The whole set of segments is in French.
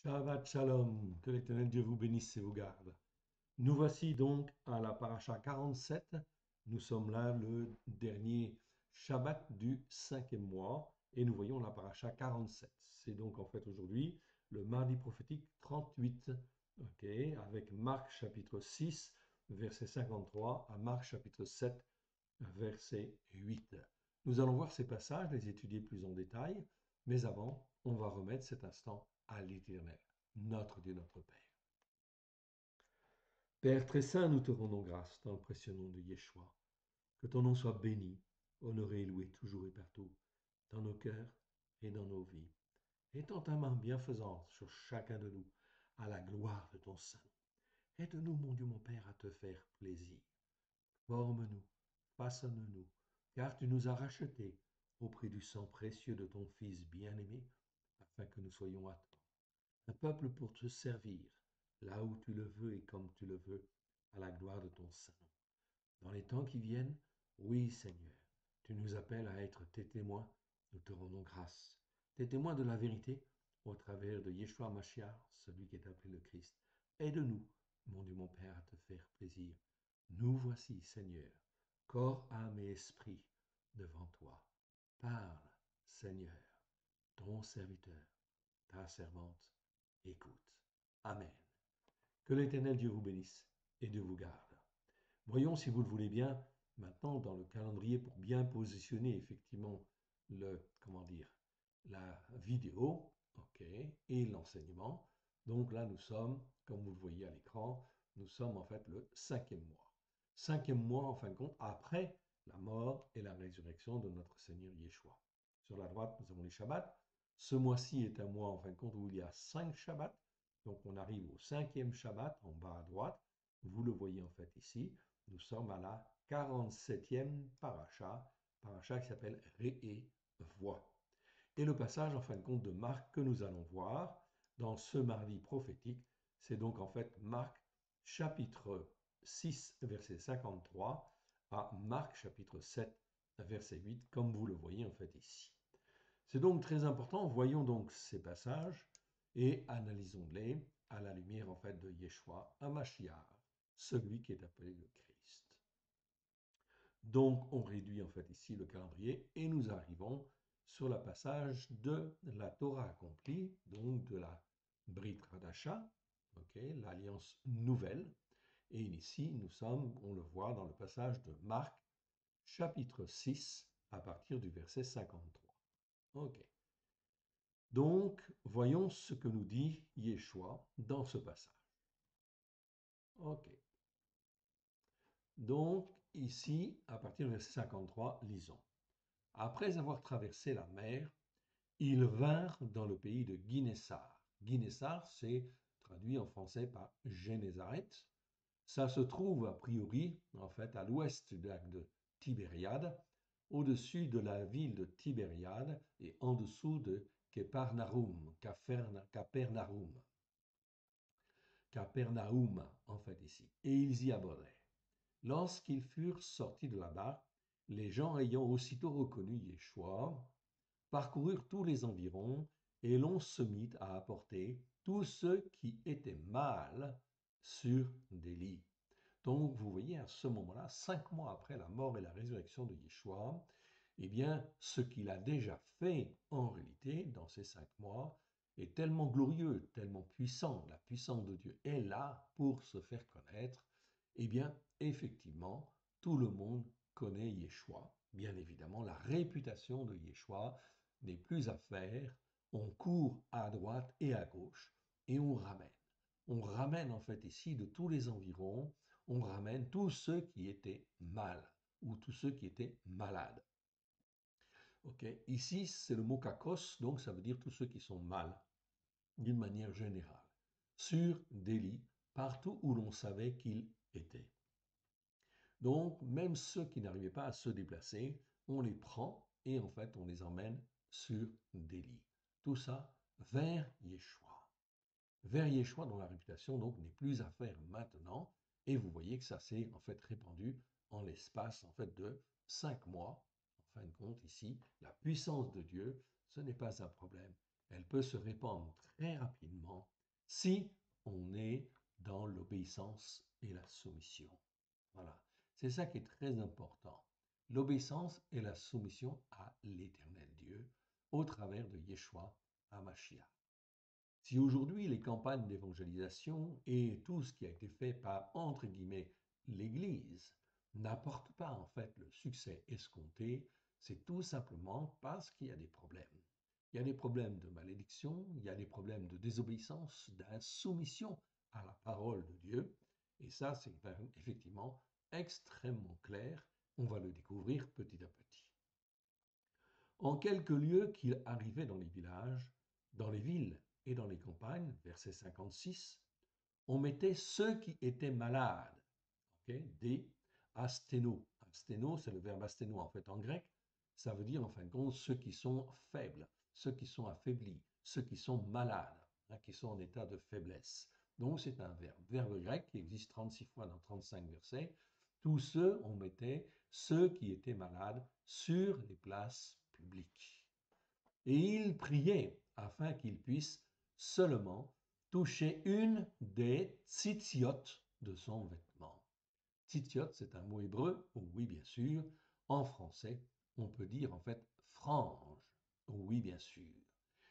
Shabbat Shalom, que l'Éternel Dieu vous bénisse et vous garde. Nous voici donc à la paracha 47. Nous sommes là le dernier Shabbat du 5e mois et nous voyons la paracha 47. C'est donc en fait aujourd'hui le mardi prophétique 38, ok, avec Marc chapitre 6, verset 53 à Marc chapitre 7, verset 8. Nous allons voir ces passages, les étudier plus en détail, mais avant, on va remettre cet instant à l'Éternel, notre Dieu, notre Père. Père très saint, nous te rendons grâce dans le précieux nom de Yeshua. Que ton nom soit béni, honoré et loué toujours et partout, dans nos cœurs et dans nos vies. Étends ta main bienfaisante sur chacun de nous, à la gloire de ton Saint. Aide-nous, mon Dieu, mon Père, à te faire plaisir. Forme-nous, façonne-nous, car tu nous as rachetés au prix du sang précieux de ton Fils bien-aimé, afin que nous soyons à toi. Un peuple pour te servir, là où tu le veux et comme tu le veux, à la gloire de ton Saint. Dans les temps qui viennent, oui, Seigneur, tu nous appelles à être tes témoins, nous te rendons grâce. Tes témoins de la vérité, au travers de Yeshua Mashiach, celui qui est appelé le Christ. Aide-nous, mon Dieu, mon Père, à te faire plaisir. Nous voici, Seigneur, corps, âme et esprit, devant toi. Parle, Seigneur, ton serviteur, ta servante, écoute. Amen. Que l'Éternel Dieu vous bénisse et Dieu vous garde. Voyons, si vous le voulez bien, maintenant dans le calendrier pour bien positionner effectivement la vidéo, ok, et l'enseignement. Donc là, nous sommes, comme vous le voyez à l'écran, nous sommes en fait le 5e mois. 5e mois, en fin de compte, après la mort et la résurrection de notre Seigneur Yeshua. Sur la droite, nous avons les Shabbats. Ce mois-ci est un mois, en fin de compte, où il y a 5 Shabbats. Donc on arrive au 5e Shabbat, en bas à droite. Vous le voyez en fait ici. Nous sommes à la 47e paracha, paracha qui s'appelle Ré voix. Et le passage en fin de compte de Marc que nous allons voir dans ce mardi prophétique, c'est donc en fait Marc chapitre 6, verset 53 à Marc chapitre 7, verset 8, comme vous le voyez en fait ici. C'est donc très important. Voyons donc ces passages et analysons-les à la lumière en fait de Yeshua, Hamashiach, celui qui est appelé le Christ. Donc on réduit en fait ici le calendrier et nous arrivons sur le passage de la Torah accomplie, donc de la Brit Hadasha, okay, l'alliance nouvelle. Et ici nous sommes, on le voit dans le passage de Marc chapitre 6 à partir du verset 53. Ok. Donc, voyons ce que nous dit Yeshua dans ce passage. Ok. Donc, ici, à partir du verset 53, lisons. Après avoir traversé la mer, ils vinrent dans le pays de Guinessar. Guinessar, c'est traduit en français par Génézareth. Ça se trouve a priori, en fait, à l'ouest du lac de Tibériade, au-dessus de la ville de Tibériade et en dessous de Capernaum, Capernaum, en fait, ici. Et ils y abordèrent. Lorsqu'ils furent sortis de là-bas, les gens ayant aussitôt reconnu Yeshua, parcoururent tous les environs, et l'on se mit à apporter tous ceux qui étaient mal sur des lits. Donc, vous voyez, à ce moment-là, 5 mois après la mort et la résurrection de Yeshua, eh bien, ce qu'il a déjà fait en réalité dans ces 5 mois est tellement glorieux, tellement puissant. La puissance de Dieu est là pour se faire connaître. Eh bien, effectivement, tout le monde connaît Yeshua. Bien évidemment, la réputation de Yeshua n'est plus à faire. On court à droite et à gauche et on ramène. On ramène en fait ici de tous les environs, on ramène tous ceux qui étaient mal ou tous ceux qui étaient malades. Ok, ici c'est le mot kakos, donc ça veut dire tous ceux qui sont mal, d'une manière générale, sur des lits, partout où l'on savait qu'ils étaient. Donc même ceux qui n'arrivaient pas à se déplacer, on les prend et en fait on les emmène sur des lits. Tout ça vers Yeshua. Vers Yeshua dont la réputation donc n'est plus à faire maintenant. Et vous voyez que ça s'est en fait répandu en l'espace en fait de 5 mois. En fin de compte, ici, la puissance de Dieu, ce n'est pas un problème. elle peut se répandre très rapidement si on est dans l'obéissance et la soumission. Voilà, c'est ça qui est très important. L'obéissance et la soumission à l'Éternel Dieu au travers de Yeshua HaMashiach. Si aujourd'hui les campagnes d'évangélisation et tout ce qui a été fait par, entre guillemets, l'Église n'apportent pas en fait le succès escompté, c'est tout simplement parce qu'il y a des problèmes. Il y a des problèmes de malédiction, il y a des problèmes de désobéissance, d'insoumission à la parole de Dieu. Et ça, c'est effectivement extrêmement clair. On va le découvrir petit à petit. En quelques lieux qu'il arrivait dans les villages, dans les villes et dans les campagnes, verset 56, on mettait ceux qui étaient malades, des asténos. Asténo, c'est le verbe asténo en fait en grec, ça veut dire en fin de compte ceux qui sont faibles, ceux qui sont affaiblis, ceux qui sont malades, qui sont en état de faiblesse. Donc c'est un verbe grec qui existe 36 fois dans 35 versets. Tous ceux, on mettait ceux qui étaient malades sur les places publiques. Et il priait afin qu'il puisse seulement toucher une des tzitziot de son vêtement. Tzitziot, c'est un mot hébreu, oui bien sûr. En français, on peut dire en fait frange, oui bien sûr.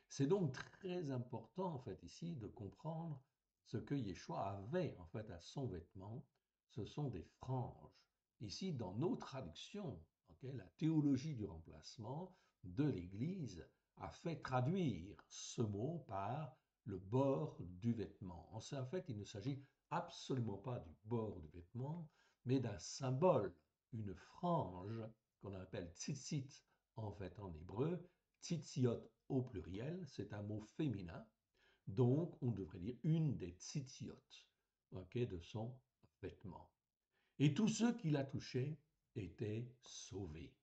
C'est donc très important en fait ici de comprendre ce que Yeshua avait en fait à son vêtement. Ce sont des franges. Ici, dans nos traductions, la théologie du remplacement de l'Église a fait traduire ce mot par le bord du vêtement. En fait, il ne s'agit absolument pas du bord du vêtement, mais d'un symbole, une frange qu'on appelle tzitzit en fait en hébreu. Tzitziot au pluriel, c'est un mot féminin, donc on devrait dire une des tzitziot de son vêtement. Et tous ceux qui la touchaient étaient sauvés.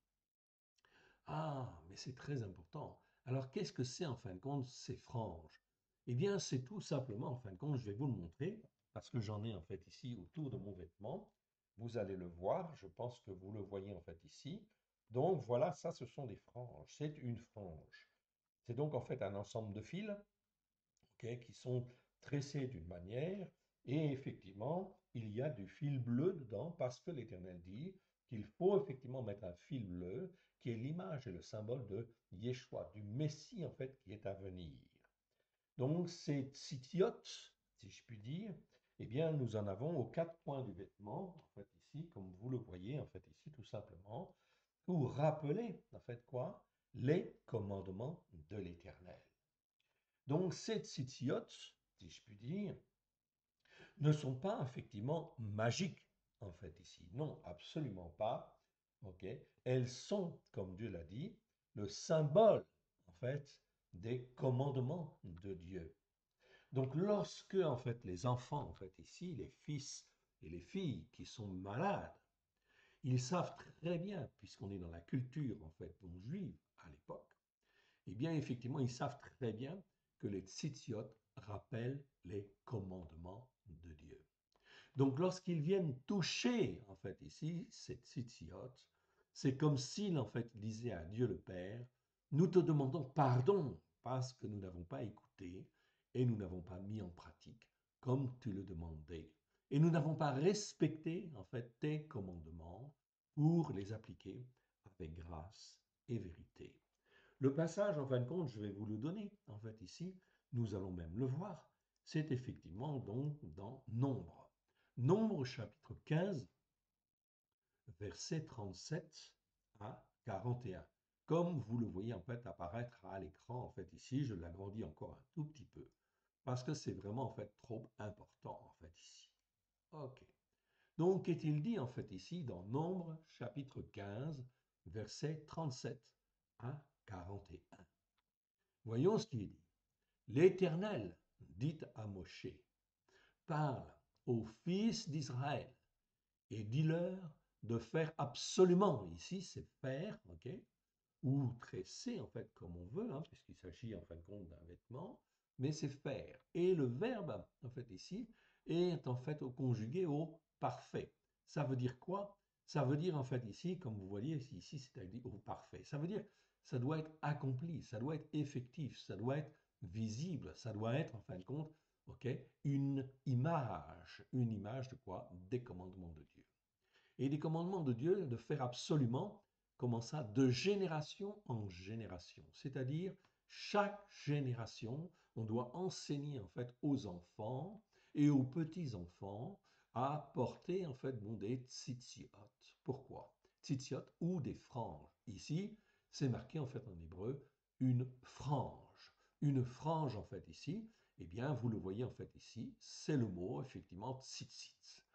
Ah, mais c'est très important. Alors qu'est-ce que c'est en fin de compte ces franges? Eh bien, c'est tout simplement, en fin de compte, je vais vous le montrer, parce que j'en ai en fait ici autour de mon vêtement. Vous allez le voir, je pense que vous le voyez en fait ici. Donc voilà, ça ce sont des franges, c'est une frange. C'est donc en fait un ensemble de fils qui sont tressés d'une manière, et effectivement, il y a du fil bleu dedans, parce que l'Éternel dit qu'il faut effectivement mettre un fil bleu, qui est l'image et le symbole de Yeshua, du Messie en fait qui est à venir. Donc ces tzitziot, si je puis dire, eh bien nous en avons aux quatre coins du vêtement, en fait ici, comme vous le voyez, en fait ici tout simplement, pour rappeler en fait quoi? Les commandements de l'Éternel. Donc ces tzitziot, si je puis dire, ne sont pas effectivement magiques en fait ici. Non, absolument pas. Elles sont, comme Dieu l'a dit, le symbole en fait des commandements de Dieu. Donc lorsque en fait les enfants en fait ici, les fils et les filles qui sont malades, ils savent très bien, puisqu'on est dans la culture en fait juive à l'époque, eh bien, effectivement, ils savent très bien que les tzitziot rappellent les commandements de Dieu. Donc, lorsqu'ils viennent toucher, en fait, ici, ces tzitziot, c'est comme s'ils, en fait, disaient à Dieu le Père, nous te demandons pardon parce que nous n'avons pas écouté et nous n'avons pas mis en pratique comme tu le demandais. Et nous n'avons pas respecté, en fait, tes commandements pour les appliquer avec grâce et vérité. Le passage, en fin de compte, je vais vous le donner, en fait, ici, nous allons même le voir, c'est effectivement donc dans Nombre. Nombre chapitre 15, versets 37 à 41. Comme vous le voyez en fait apparaître à l'écran, en fait ici, je l'agrandis encore un tout petit peu, parce que c'est vraiment en fait trop important en fait ici. Ok. Donc, qu'est-il dit en fait ici dans Nombre chapitre 15, versets 37 à 41? Voyons ce qu'il dit. L'Éternel dit à Moshe, parle aux fils d'Israël et dis-leur de faire absolument, ici c'est faire, ou tresser en fait comme on veut, puisqu'il s'agit en fin de compte d'un vêtement, mais c'est faire. Et le verbe en fait ici est en fait conjugué au parfait. Ça veut dire quoi? Ça veut dire en fait ici, comme vous voyez ici, c'est-à-dire au parfait. Ça veut dire ça doit être accompli, ça doit être effectif, ça doit être visible, ça doit être en fin de compte, ok, une image de quoi? Des commandements de Dieu. Et des commandements de Dieu de faire absolument, comment ça, de génération en génération. C'est-à-dire, chaque génération, on doit enseigner en fait aux enfants et aux petits-enfants à porter en fait des tzitziot. Pourquoi? Tzitziot ou des franges. Ici, c'est marqué en fait en hébreu une frange. Une frange en fait ici, eh bien vous le voyez en fait ici, c'est le mot effectivement tzitzit.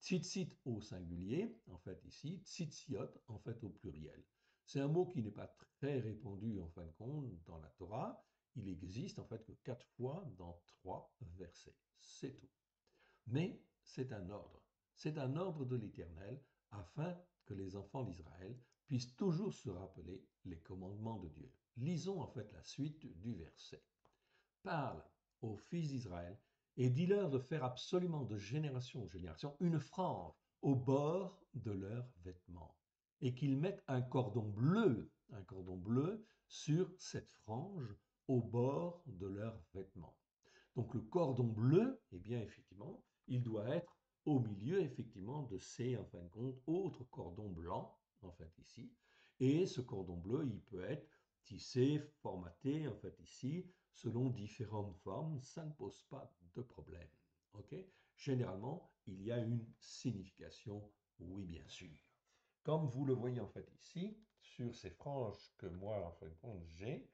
Tzitzit au singulier, en fait ici, tzitziot en fait au pluriel. C'est un mot qui n'est pas très répandu en fin de compte dans la Torah. Il existe en fait que 4 fois dans 3 versets. C'est tout. Mais c'est un ordre de l'Éternel afin que les enfants d'Israël puissent toujours se rappeler les commandements de Dieu. Lisons en fait la suite du verset. Parle aux fils d'Israël et dis-leur de faire absolument de génération en génération une frange au bord de leurs vêtements et qu'ils mettent un cordon bleu sur cette frange au bord de leurs vêtements. Donc le cordon bleu, eh bien effectivement, il doit être au milieu effectivement de ces, en fin de compte, autres cordons blancs, en fait ici. Et ce cordon bleu, il peut être tissé, formaté, en fait ici, selon différentes formes. Ça ne pose pas de problème. Ok? Généralement, il y a une signification, oui bien sûr. Comme vous le voyez en fait ici, sur ces franges que moi, en fin de compte, j'ai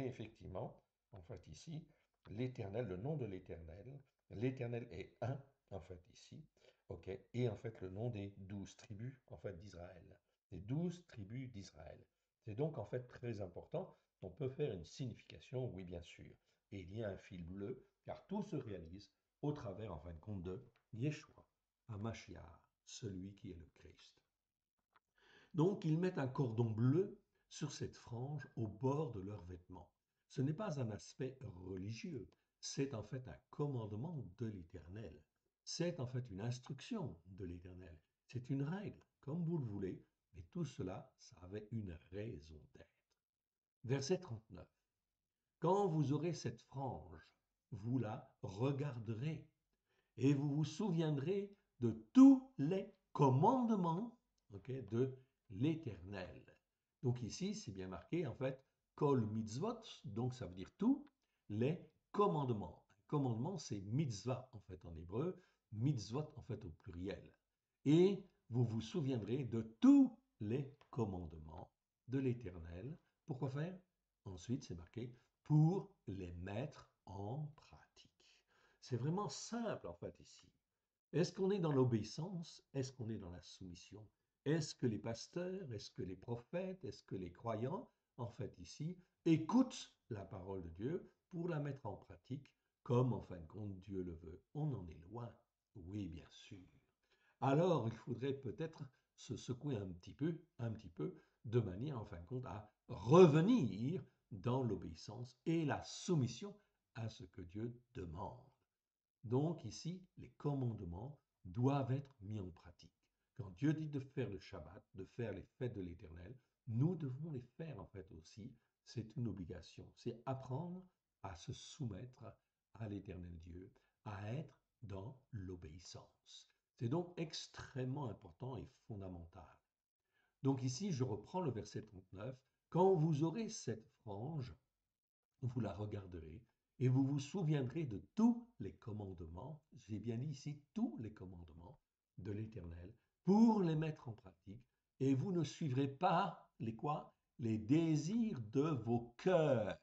effectivement, en fait ici, l'Éternel, le nom de l'Éternel. L'Éternel est un, en fait ici, ok, et en fait le nom des 12 tribus, en fait, d'Israël. Les 12 tribus d'Israël. C'est donc en fait très important. On peut faire une signification, oui bien sûr. Et il y a un fil bleu, car tout se réalise au travers, en fin de compte, de Yeshua, Hamashiach, celui qui est le Christ. Donc ils mettent un cordon bleu sur cette frange au bord de leurs vêtements. Ce n'est pas un aspect religieux, c'est en fait un commandement de l'Éternel. C'est en fait une instruction de l'Éternel. C'est une règle, comme vous le voulez, mais tout cela, ça avait une raison d'être. Verset 39. Quand vous aurez cette frange, vous la regarderez et vous vous souviendrez de tous les commandements, de l'Éternel. Donc ici, c'est bien marqué en fait, kol mitzvot, donc ça veut dire tous les commandements. Un commandement, c'est mitzvah en fait en hébreu, mitzvot en fait au pluriel. Et vous vous souviendrez de tous les commandements de l'Éternel. Pourquoi faire? Ensuite, c'est marqué pour les mettre en pratique. C'est vraiment simple en fait ici. Est-ce qu'on est dans l'obéissance? Est-ce qu'on est dans la soumission? Est-ce que les pasteurs, est-ce que les prophètes, est-ce que les croyants, en fait ici, écoutent la parole de Dieu pour la mettre en pratique comme en fin de compte Dieu le veut? On en est loin. Oui, bien sûr. Alors il faudrait peut-être se secouer un petit peu, de manière en fin de compte à revenir dans l'obéissance et la soumission à ce que Dieu demande. Donc ici, les commandements doivent être mis en pratique. Quand Dieu dit de faire le Shabbat, de faire les fêtes de l'Éternel, nous devons les faire en fait aussi. C'est une obligation. C'est apprendre à se soumettre à l'Éternel Dieu, à être dans l'obéissance. C'est donc extrêmement important et fondamental. Donc ici, je reprends le verset 39. Quand vous aurez cette frange, vous la regarderez et vous vous souviendrez de tous les commandements, j'ai bien dit ici tous les commandements de l'Éternel, pour les mettre en pratique, et vous ne suivrez pas les quoi? Les désirs de vos cœurs.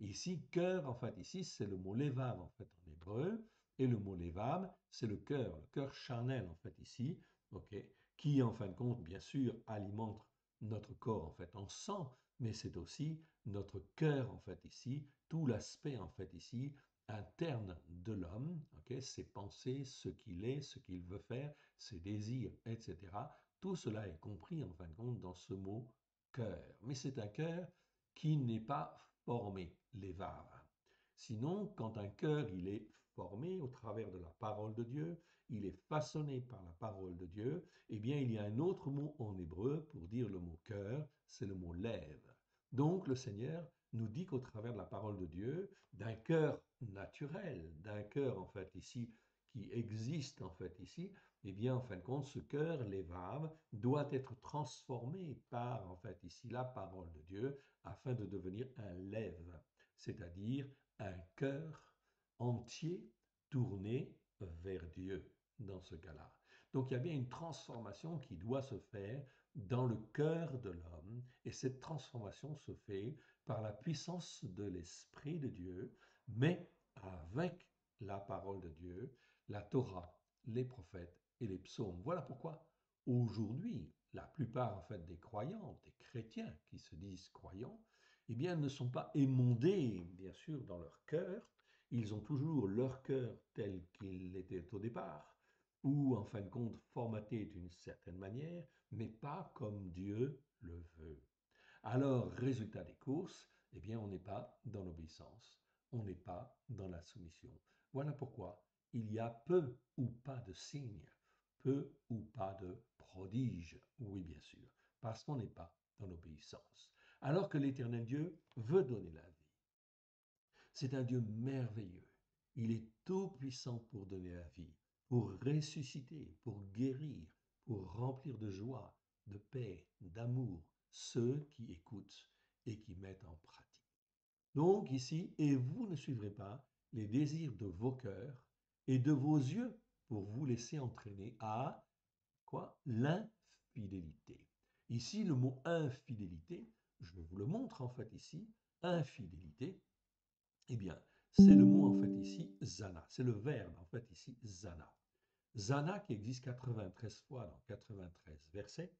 Ici, cœur, en fait, ici, c'est le mot levav, en fait, en hébreu, et le mot levav, c'est le cœur charnel, en fait, ici, ok, qui, en fin de compte, bien sûr, alimente notre corps, en fait, en sang, mais c'est aussi notre cœur, en fait, ici, tout l'aspect, en fait, ici, interne de l'homme, ok, ses pensées, ce qu'il est, ce qu'il veut faire, ses désirs, etc. Tout cela est compris, en fin de compte, dans ce mot cœur. Mais c'est un cœur qui n'est pas formé, les vaves. Sinon, quand un cœur il est formé au travers de la parole de Dieu, il est façonné par la parole de Dieu, eh bien il y a un autre mot en hébreu pour dire le mot cœur, c'est le mot lève. Donc le Seigneur nous dit qu'au travers de la parole de Dieu, d'un cœur naturel, d'un cœur en fait ici qui existe en fait ici, eh bien en fin de compte, ce cœur lévave doit être transformé par en fait ici la parole de Dieu afin de devenir un lève, c'est-à-dire un cœur entier tourné vers Dieu dans ce cas-là. Donc il y a bien une transformation qui doit se faire dans le cœur de l'homme, et cette transformation se fait par la puissance de l'Esprit de Dieu, mais avec la parole de Dieu, la Torah, les prophètes et les psaumes. Voilà pourquoi aujourd'hui, la plupart en fait des croyants, des chrétiens qui se disent croyants, eh bien ne sont pas émondés, bien sûr, dans leur cœur. Ils ont toujours leur cœur tel qu'il était au départ, ou en fin de compte formaté d'une certaine manière, mais pas comme Dieu le veut. Alors, résultat des courses, eh bien, on n'est pas dans l'obéissance, on n'est pas dans la soumission. Voilà pourquoi il y a peu ou pas de signes, peu ou pas de prodiges, oui bien sûr, parce qu'on n'est pas dans l'obéissance. Alors que l'Éternel Dieu veut donner la vie. C'est un Dieu merveilleux. Il est tout-puissant pour donner la vie, pour ressusciter, pour guérir, pour remplir de joie, de paix, d'amour ceux qui écoutent et qui mettent en pratique. Donc ici, et vous ne suivrez pas les désirs de vos cœurs et de vos yeux pour vous laisser entraîner à quoi? L'infidélité. Ici, le mot infidélité, je vous le montre en fait ici, infidélité, eh bien, c'est le mot en fait ici, zana. C'est le verbe en fait ici, zana. Zana qui existe 93 fois dans 93 versets.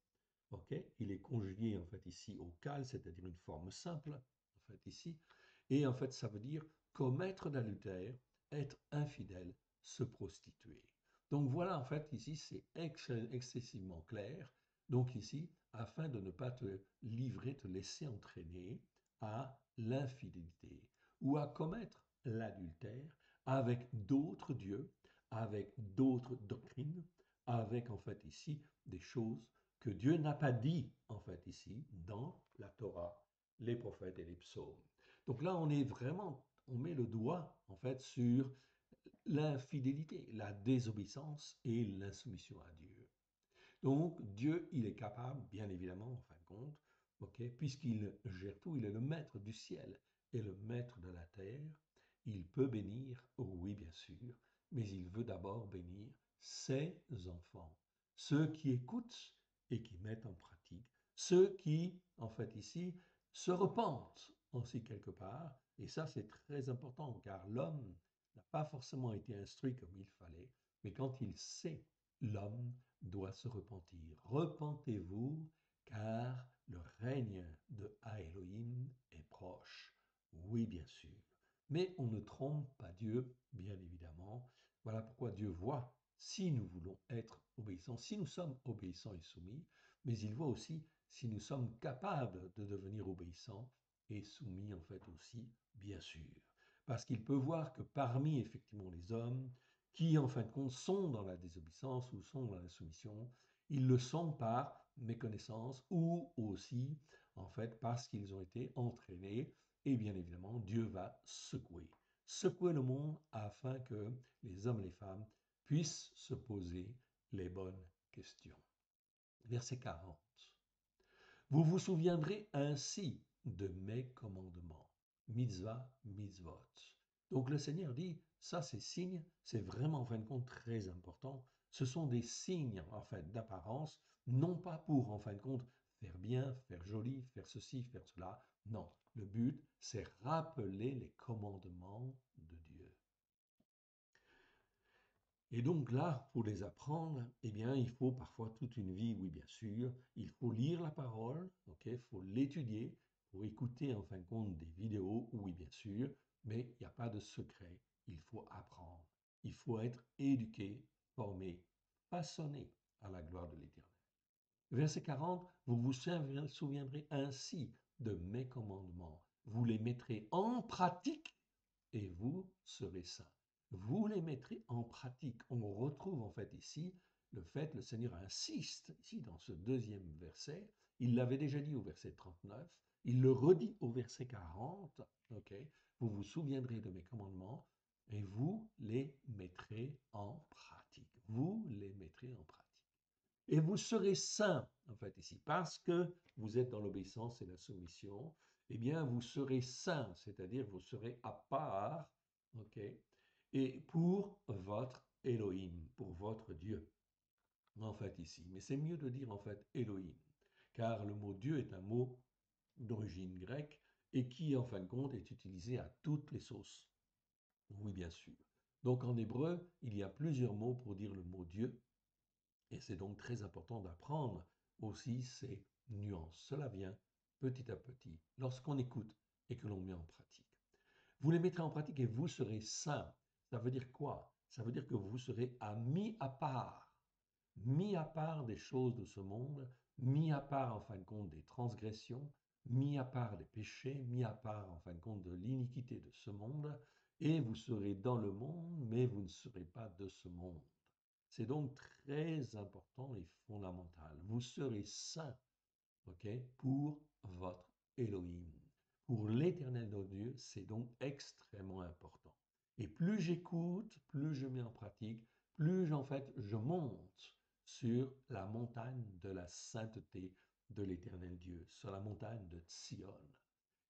Ok, il est conjugué en fait ici au cal, c'est-à-dire une forme simple en fait ici. Et en fait, ça veut dire commettre d'adultère, être infidèle, se prostituer. Donc voilà, en fait, ici, c'est excessivement clair. Donc ici, afin de ne pas te livrer, te laisser entraîner à l'infidélité ou à commettre l'adultère avec d'autres dieux, avec d'autres doctrines, avec en fait ici des choses que Dieu n'a pas dit en fait ici dans la Torah, les prophètes et les psaumes. Donc là, on est vraiment, on met le doigt en fait sur l'infidélité, la désobéissance et l'insoumission à Dieu. Donc Dieu, il est capable, bien évidemment, en fin de compte, ok, puisqu'il gère tout, il est le maître du ciel et le maître de la terre, il peut bénir, oui bien sûr, mais il veut d'abord bénir ses enfants, ceux qui écoutent et qui mettent en pratique, ceux qui, en fait ici, se repentent aussi quelque part, et ça c'est très important car l'homme n'a pas forcément été instruit comme il fallait, mais quand il sait, l'homme doit se repentir. Repentez-vous, car le règne de Elohim est proche. Oui, bien sûr. Mais on ne trompe pas Dieu, bien évidemment. Voilà pourquoi Dieu voit si nous voulons être obéissants, si nous sommes obéissants et soumis, mais il voit aussi si nous sommes capables de devenir obéissants et soumis en fait aussi, bien sûr. Parce qu'il peut voir que parmi effectivement les hommes, qui en fin de compte sont dans la désobéissance ou sont dans la soumission, ils le sont par méconnaissance ou aussi en fait parce qu'ils ont été entraînés et bien évidemment Dieu va secouer le monde afin que les hommes et les femmes puissent se poser les bonnes questions. Verset 40. Vous vous souviendrez ainsi de mes commandements. Mitzvah, mitzvot. Donc le Seigneur dit, ça c'est signe, c'est vraiment en fin de compte très important. Ce sont des signes en fait d'apparence, non pas pour en fin de compte faire bien, faire joli, faire ceci, faire cela. Non, le but c'est rappeler les commandements de Dieu. Et donc là, pour les apprendre, eh bien, il faut parfois toute une vie, oui, bien sûr. Il faut lire la parole, ok, il faut l'étudier, il faut écouter en fin de compte des vidéos, oui, bien sûr, mais il n'y a pas de secret. Il faut apprendre. Il faut être éduqué, formé, façonné à la gloire de l'Éternel. Verset 40, vous vous souviendrez ainsi de mes commandements. Vous les mettrez en pratique et vous serez saints. Vous les mettrez en pratique. On retrouve en fait ici le fait, le Seigneur insiste ici dans ce deuxième verset, il l'avait déjà dit au verset 39, Il le redit au verset 40, ok, vous vous souviendrez de mes commandements et vous les mettrez en pratique. Vous les mettrez en pratique. Et vous serez saints, en fait, ici, parce que vous êtes dans l'obéissance et la soumission, eh bien, vous serez saints, c'est-à-dire vous serez à part, ok, et pour votre Elohim, pour votre Dieu, en fait, ici. Mais c'est mieux de dire, en fait, Elohim, car le mot Dieu est un mot d'origine grecque et qui, en fin de compte, est utilisé à toutes les sauces. Oui, bien sûr. Donc, en hébreu, il y a plusieurs mots pour dire le mot Dieu, et c'est donc très important d'apprendre aussi ces nuances. Cela vient petit à petit lorsqu'on écoute et que l'on met en pratique. Vous les mettrez en pratique et vous serez saints. Ça veut dire quoi? Ça veut dire que vous serez mis à part des choses de ce monde, mis à part en fin de compte des transgressions, mis à part des péchés, mis à part en fin de compte de l'iniquité de ce monde, et vous serez dans le monde, mais vous ne serez pas de ce monde. C'est donc très important et fondamental. Vous serez saints, ok, pour votre Elohim. Pour l'éternel notre Dieu, c'est donc extrêmement important. Et plus j'écoute, plus je mets en pratique, plus en fait je monte sur la montagne de la sainteté de l'éternel Dieu, sur la montagne de Sion.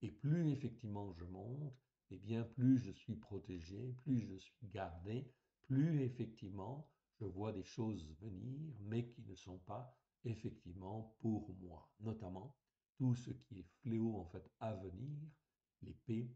Et plus effectivement je monte, et bien plus je suis protégé, plus je suis gardé, plus effectivement je vois des choses venir, mais qui ne sont pas effectivement pour moi, notamment tout ce qui est fléau en fait à venir, l'épée,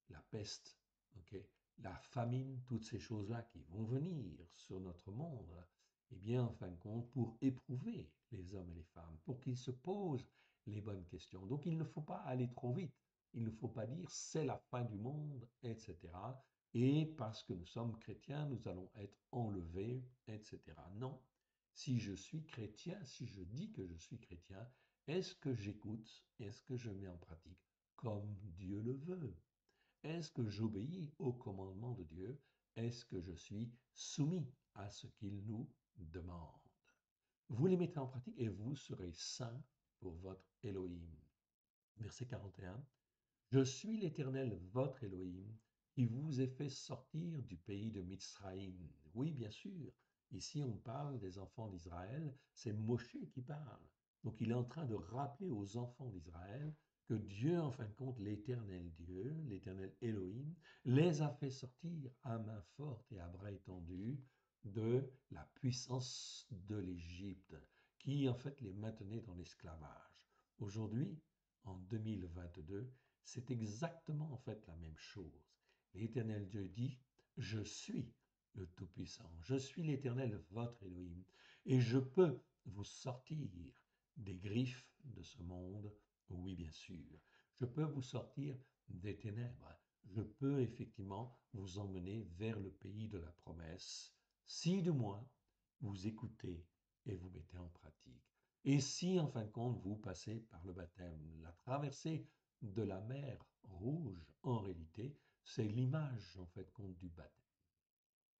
la peste, ok, la famine, toutes ces choses-là qui vont venir sur notre monde, eh bien en fin de compte pour éprouver les hommes et les femmes, pour qu'ils se posent les bonnes questions. Donc il ne faut pas aller trop vite, il ne faut pas dire c'est la fin du monde, etc. Et parce que nous sommes chrétiens, nous allons être enlevés, etc. Non, si je suis chrétien, si je dis que je suis chrétien, est-ce que j'écoute, est-ce que je mets en pratique comme Dieu le veut? Est-ce que j'obéis au commandement de Dieu? Est-ce que je suis soumis à ce qu'il nous demande? Vous les mettez en pratique et vous serez saints pour votre Elohim. Verset 41. Je suis l'Éternel, votre Elohim, qui vous ai fait sortir du pays de Mitzraïm. Oui, bien sûr. Ici, on parle des enfants d'Israël. C'est Moshe qui parle. Donc, il est en train de rappeler aux enfants d'Israël que Dieu, en fin de compte, l'Éternel Dieu, l'Éternel Elohim, les a fait sortir à main forte et à bras étendus de la puissance de l'Égypte, qui, en fait, les maintenait dans l'esclavage. Aujourd'hui, en 2022, c'est exactement en fait la même chose. L'Éternel Dieu dit, je suis le Tout-Puissant, je suis l'Éternel, votre Elohim, et je peux vous sortir des griffes de ce monde, oui bien sûr. Je peux vous sortir des ténèbres. Je peux effectivement vous emmener vers le pays de la promesse, si du moins vous écoutez et vous mettez en pratique. Et si en fin de compte vous passez par le baptême, la traversée de la mer Rouge, en réalité, c'est l'image en fait compte du baptême.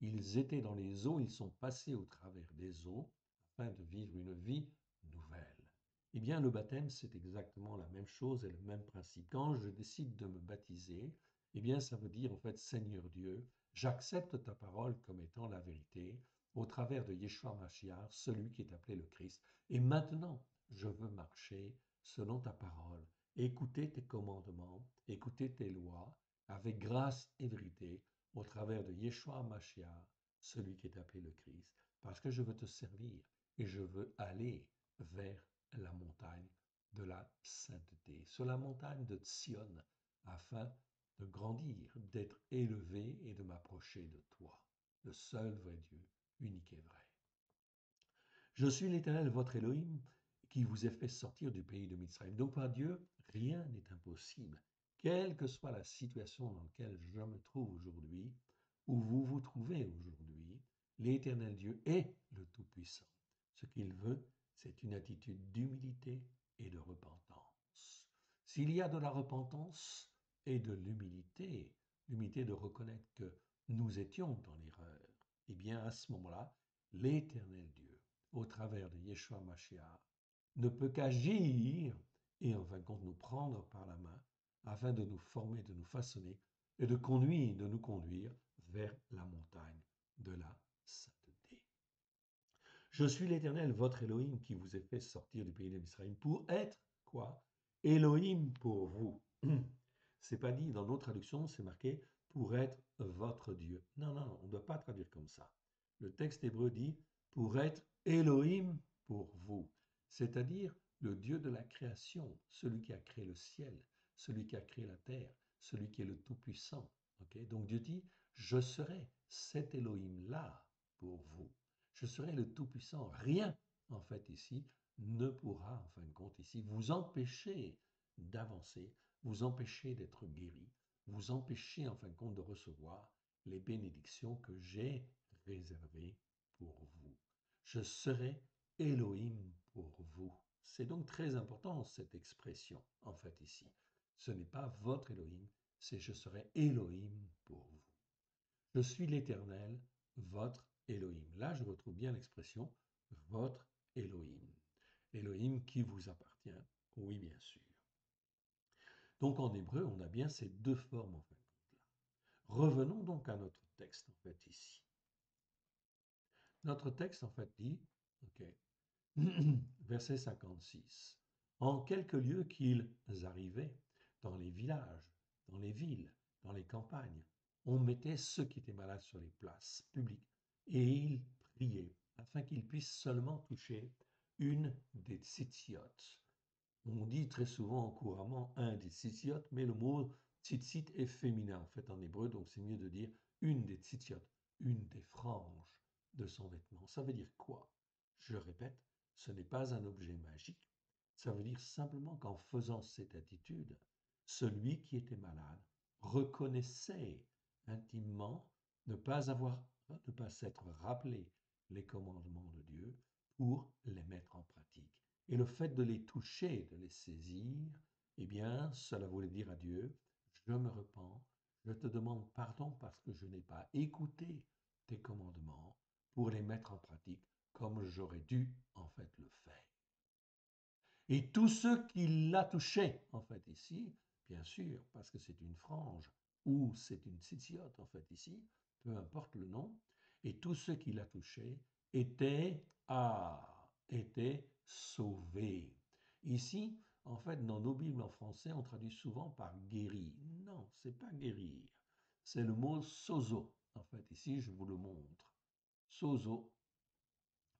Ils étaient dans les eaux, ils sont passés au travers des eaux afin de vivre une vie nouvelle. Eh bien, le baptême, c'est exactement la même chose et le même principe. Quand je décide de me baptiser, eh bien, ça veut dire en fait, Seigneur Dieu, j'accepte ta parole comme étant la vérité au travers de Yeshua Mashiach, celui qui est appelé le Christ. Et maintenant, je veux marcher selon ta parole, écouter tes commandements, écouter tes lois, avec grâce et vérité, au travers de Yeshua Mashiach, celui qui est appelé le Christ, parce que je veux te servir et je veux aller vers la montagne de la sainteté, sur la montagne de Sion, afin de grandir, d'être élevé et de m'approcher de toi, le seul vrai Dieu, unique et vrai. Je suis l'Éternel, votre Elohim, qui vous ai fait sortir du pays de Mitzrayim. Donc par Dieu, rien n'est impossible. Quelle que soit la situation dans laquelle je me trouve aujourd'hui, où vous vous trouvez aujourd'hui, l'Éternel Dieu est le Tout-Puissant. Ce qu'il veut, c'est une attitude d'humilité et de repentance. S'il y a de la repentance et de l'humilité, l'humilité de reconnaître que nous étions dans l'erreur, eh bien à ce moment-là, l'Éternel Dieu, au travers de Yeshua Mashiach, ne peut qu'agir et en fin de compte nous prendre par la main afin de nous former, de nous façonner et de nous conduire vers la montagne de la sainteté. Je suis l'Éternel, votre Elohim, qui vous ai fait sortir du pays d'Israël pour être quoi? Elohim pour vous. C'est pas dit dans nos traductions, c'est marqué pour être votre Dieu. Non, non, on ne doit pas traduire comme ça. Le texte hébreu dit pour être Elohim pour vous, c'est-à-dire le Dieu de la création, celui qui a créé le ciel, celui qui a créé la terre, celui qui est le Tout-Puissant. Okay? Donc Dieu dit, je serai cet Elohim-là pour vous. Je serai le Tout-Puissant. Rien, en fait, ici, ne pourra, en fin de compte, ici, vous empêcher d'avancer, vous empêcher d'être guéri, vous empêcher, en fin de compte, de recevoir les bénédictions que j'ai réservées pour vous. Je serai Elohim pour vous. C'est donc très important, cette expression, en fait, ici. Ce n'est pas votre Elohim, c'est je serai Elohim pour vous. Je suis l'Éternel, votre Elohim. Là, je retrouve bien l'expression votre Elohim. Elohim qui vous appartient, oui, bien sûr. Donc en hébreu, on a bien ces deux formes en fait. Revenons donc à notre texte en fait ici. Notre texte en fait dit, ok, verset 56, en quelques lieux qu'ils arrivaient, dans les villages, dans les villes, dans les campagnes, on mettait ceux qui étaient malades sur les places publiques et ils priaient afin qu'ils puissent seulement toucher une des tzitziot. On dit très souvent couramment un des tzitziot, mais le mot tzitzit est féminin en fait en hébreu, donc c'est mieux de dire une des tzitziot, une des franges de son vêtement. Ça veut dire quoi? Je répète, ce n'est pas un objet magique. Ça veut dire simplement qu'en faisant cette attitude, celui qui était malade reconnaissait intimement ne pas s'être rappelé les commandements de Dieu pour les mettre en pratique. Et le fait de les toucher, de les saisir, eh bien, cela voulait dire à Dieu, je me repens, je te demande pardon parce que je n'ai pas écouté tes commandements pour les mettre en pratique comme j'aurais dû en fait le faire. Et tous ceux qui la touchaient, en fait, ici, bien sûr, parce que c'est une frange ou c'est une tzitziot, en fait, ici, peu importe le nom, et tous ceux qui la touchaient étaient sauvés. Ici, en fait, dans nos Bibles en français, on traduit souvent par guéri. Non, c'est pas guérir. C'est le mot sozo. En fait, ici, je vous le montre. Sozo.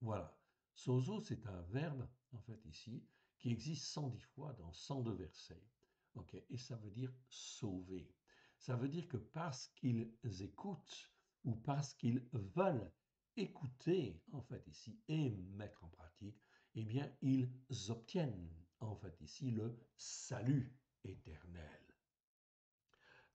Voilà. Sozo, c'est un verbe, en fait, ici, qui existe 110 fois dans 102 versets. Okay. Et ça veut dire sauver. Ça veut dire que parce qu'ils écoutent ou parce qu'ils veulent écouter, en fait, ici, et mettre en pratique, eh bien, ils obtiennent, en fait, ici, le salut éternel.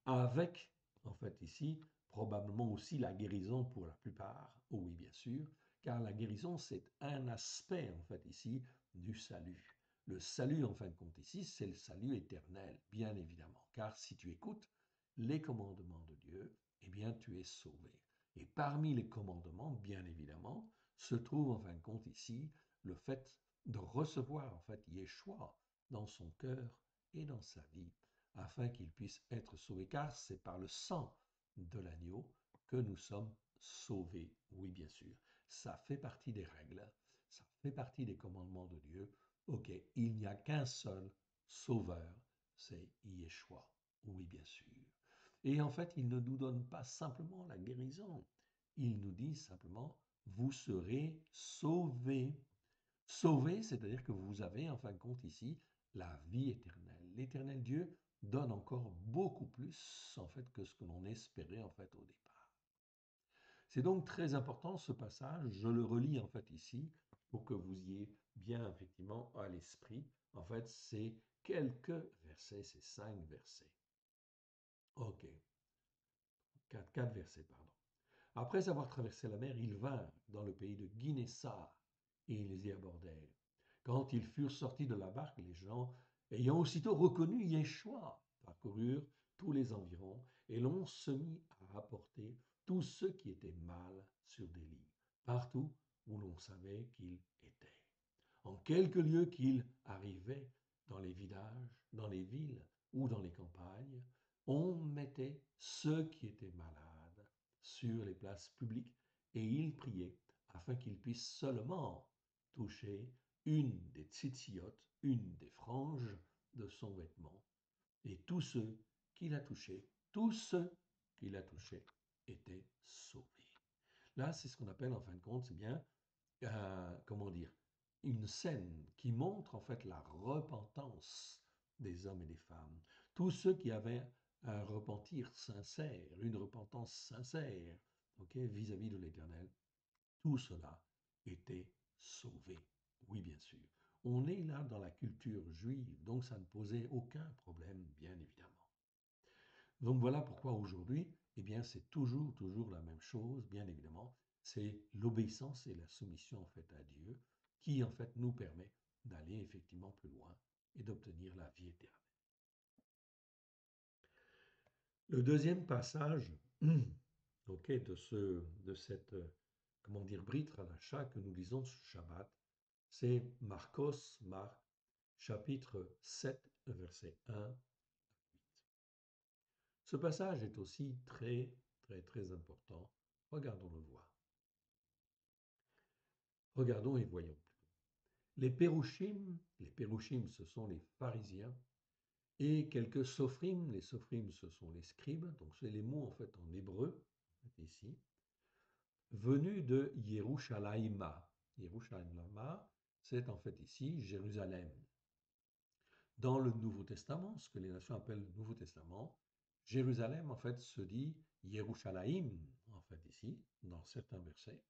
Avec, en fait, ici, probablement aussi la guérison pour la plupart, oui, bien sûr, car la guérison, c'est un aspect, en fait, ici, du salut. Le salut, en fin de compte, ici, c'est le salut éternel, bien évidemment, car si tu écoutes les commandements de Dieu, eh bien, tu es sauvé. Et parmi les commandements, bien évidemment, se trouve, en fin de compte, ici, le fait de recevoir, en fait, Yeshua dans son cœur et dans sa vie, afin qu'il puisse être sauvé, car c'est par le sang de l'agneau que nous sommes sauvés. Oui, bien sûr, ça fait partie des règles, ça fait partie des commandements de Dieu. Ok, il n'y a qu'un seul sauveur, c'est Yeshua. Oui, bien sûr. Et en fait, il ne nous donne pas simplement la guérison, il nous dit simplement, vous serez sauvés. Sauvés, c'est-à-dire que vous avez, en fin de compte, ici, la vie éternelle. L'éternel Dieu donne encore beaucoup plus, en fait, que ce que l'on espérait, en fait, au départ. C'est donc très important ce passage, je le relis, en fait, ici, pour que vous ayez bien, effectivement, à l'esprit. En fait, c'est quelques versets, c'est 5 versets. Ok, 4 versets, pardon. Après avoir traversé la mer, ils vinrent dans le pays de Guinessar et ils y abordèrent. Quand ils furent sortis de la barque, les gens, ayant aussitôt reconnu Yeshua, parcoururent tous les environs et l'on se mit à apporter tous ceux qui étaient mal sur des lits, partout où l'on savait qu'il était. En quelques lieux qu'ils arrivaient, dans les villages, dans les villes ou dans les campagnes, on mettait ceux qui étaient malades sur les places publiques et ils priaient afin qu'ils puissent seulement toucher une des tzitziot, une des franges de son vêtement. Et tous ceux qui la touchaient étaient sauvés. Là, c'est ce qu'on appelle en fin de compte, c'est bien, comment dire, une scène qui montre en fait la repentance des hommes et des femmes. Tous ceux qui avaient un repentir sincère, une repentance sincère, vis-à-vis de l'Éternel, tout cela était sauvé. Oui, bien sûr. On est là dans la culture juive, donc ça ne posait aucun problème, bien évidemment. Donc voilà pourquoi aujourd'hui, eh bien, c'est toujours la même chose, bien évidemment. C'est l'obéissance et la soumission en fait à Dieu qui en fait nous permet d'aller effectivement plus loin et d'obtenir la vie éternelle. Le deuxième passage de cette comment dire, Brit Hadasha que nous lisons ce Shabbat, c'est Marc, chapitre 7, verset 1. Ce passage est aussi très important. Regardons-le voir. Regardons et voyons plutôt. Les pérouchim, ce sont les pharisiens, et quelques sophrim, les sophrim, ce sont les scribes, donc c'est les mots en fait en hébreu, ici, venus de Yerushalayma. Yerushalayma, c'est en fait ici Jérusalem. Dans le Nouveau Testament, ce que les nations appellent le Nouveau Testament, Jérusalem en fait se dit Yerushalayim, en fait ici, dans certains versets,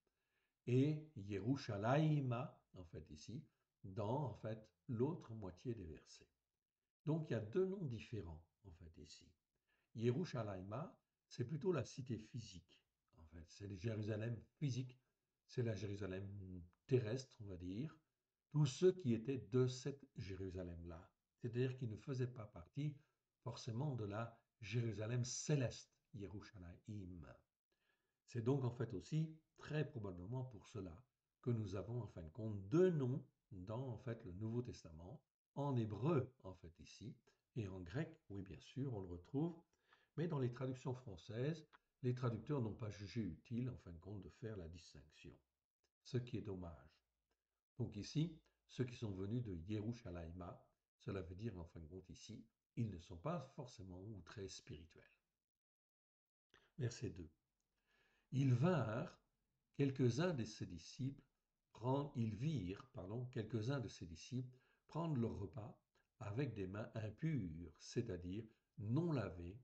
et Yerushalayma, en fait ici, dans en fait l'autre moitié des versets. Donc il y a deux noms différents, en fait ici. Yerushalayma, c'est plutôt la cité physique, en fait, c'est le Jérusalem physique, c'est la Jérusalem terrestre, on va dire, tous ceux qui étaient de cette Jérusalem-là, c'est-à-dire qui ne faisaient pas partie forcément de la Jérusalem céleste, Yerushalayim. C'est donc en fait aussi très probablement pour cela que nous avons en fin de compte deux noms dans en fait le Nouveau Testament, en hébreu en fait ici, et en grec, oui bien sûr, on le retrouve, mais dans les traductions françaises, les traducteurs n'ont pas jugé utile en fin de compte de faire la distinction, ce qui est dommage. Donc ici, ceux qui sont venus de Yerushalayma, cela veut dire en fin de compte ici, ils ne sont pas forcément ou très spirituels. Verset 2. Ils virent quelques-uns de ses disciples prendre leur repas avec des mains impures, c'est-à-dire non lavées,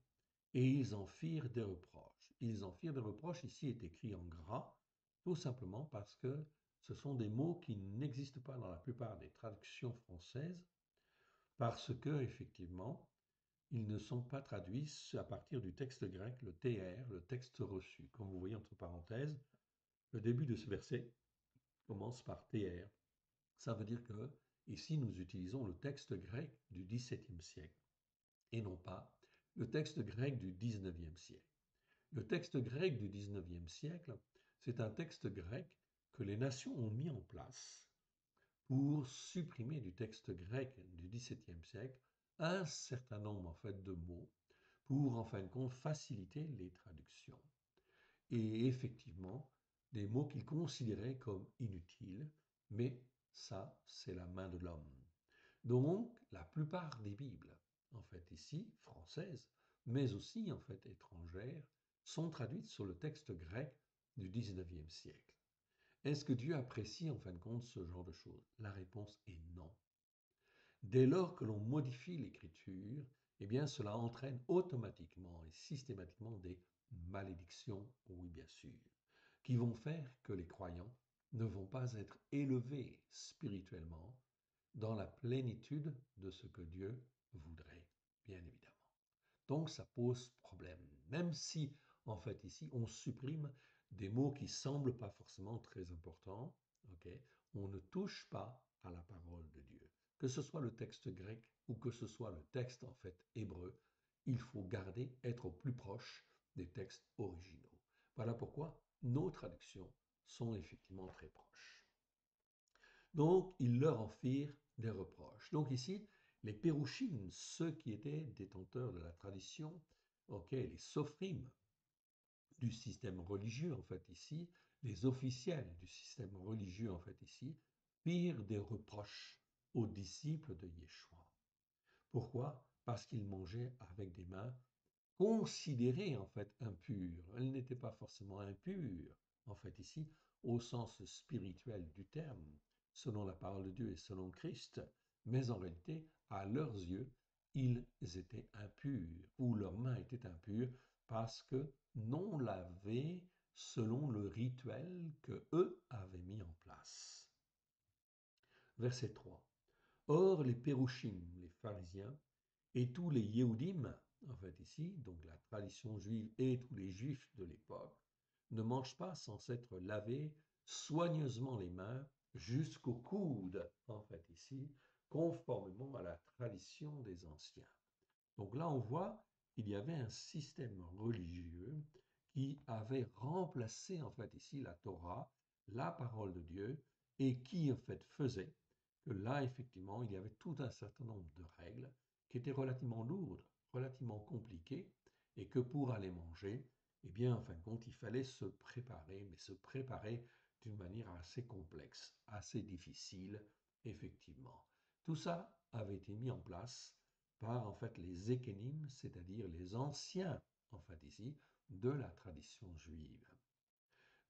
et ils en firent des reproches. Ils en firent des reproches, ici est écrit en gras, tout simplement parce que ce sont des mots qui n'existent pas dans la plupart des traductions françaises, parce que, effectivement, ils ne sont pas traduits à partir du texte grec, le TR, le texte reçu. Comme vous voyez entre parenthèses, le début de ce verset commence par TR. Ça veut dire que ici nous utilisons le texte grec du XVIIe siècle et non pas le texte grec du XIXe siècle. Le texte grec du XIXe siècle, c'est un texte grec que les nations ont mis en place pour supprimer du texte grec du XVIIe siècle un certain nombre en fait de mots pour en fin de compte faciliter les traductions. Et effectivement, des mots qu'ils considéraient comme inutiles, mais ça, c'est la main de l'homme. Donc, la plupart des Bibles, en fait ici, françaises, mais aussi en fait étrangères, sont traduites sur le texte grec du XIXe siècle. Est-ce que Dieu apprécie en fin de compte ce genre de choses? La réponse est non. Dès lors que l'on modifie l'écriture, eh bien cela entraîne automatiquement et systématiquement des malédictions, oui bien sûr, qui vont faire que les croyants ne vont pas être élevés spirituellement dans la plénitude de ce que Dieu voudrait, bien évidemment. Donc ça pose problème, même si en fait ici on supprime des mots qui semblent pas forcément très importants, on ne touche pas à la parole de Dieu. Que ce soit le texte grec ou que ce soit le texte en fait hébreu, il faut garder, être au plus proche des textes originaux. Voilà pourquoi nos traductions sont effectivement très proches. Donc, ils leur en firent des reproches. Donc ici, Les pérouchim, ceux qui étaient détenteurs de la tradition, ok, les sophrim du système religieux, en fait, ici, les officiels du système religieux, en fait, ici, firent des reproches aux disciples de Yeshua. Pourquoi? Parce qu'ils mangeaient avec des mains considérées, en fait, impures. Elles n'étaient pas forcément impures, en fait, ici, au sens spirituel du terme, selon la parole de Dieu et selon Christ, mais en réalité, à leurs yeux, ils étaient impurs, ou leurs mains étaient impures, parce que non lavées selon le rituel que eux avaient mis en place. Verset 3. Or, les pérouchim, les pharisiens, et tous les Yéhoudim, en fait ici, donc la tradition juive et tous les juifs de l'époque, ne mangent pas sans s'être lavés soigneusement les mains jusqu'au coude, en fait ici, conformément à la tradition des anciens. Donc là, on voit qu'il y avait un système religieux qui avait remplacé, en fait ici, la Torah, la parole de Dieu, et qui, en fait, faisait que là, effectivement, il y avait tout un certain nombre de règles qui étaient relativement lourdes, relativement compliquées, et que pour aller manger, eh bien, en fin de compte, il fallait se préparer, mais se préparer d'une manière assez complexe, assez difficile, effectivement. Tout ça avait été mis en place par, en fait, les ékénim, c'est-à-dire les anciens, en fait, ici, de la tradition juive.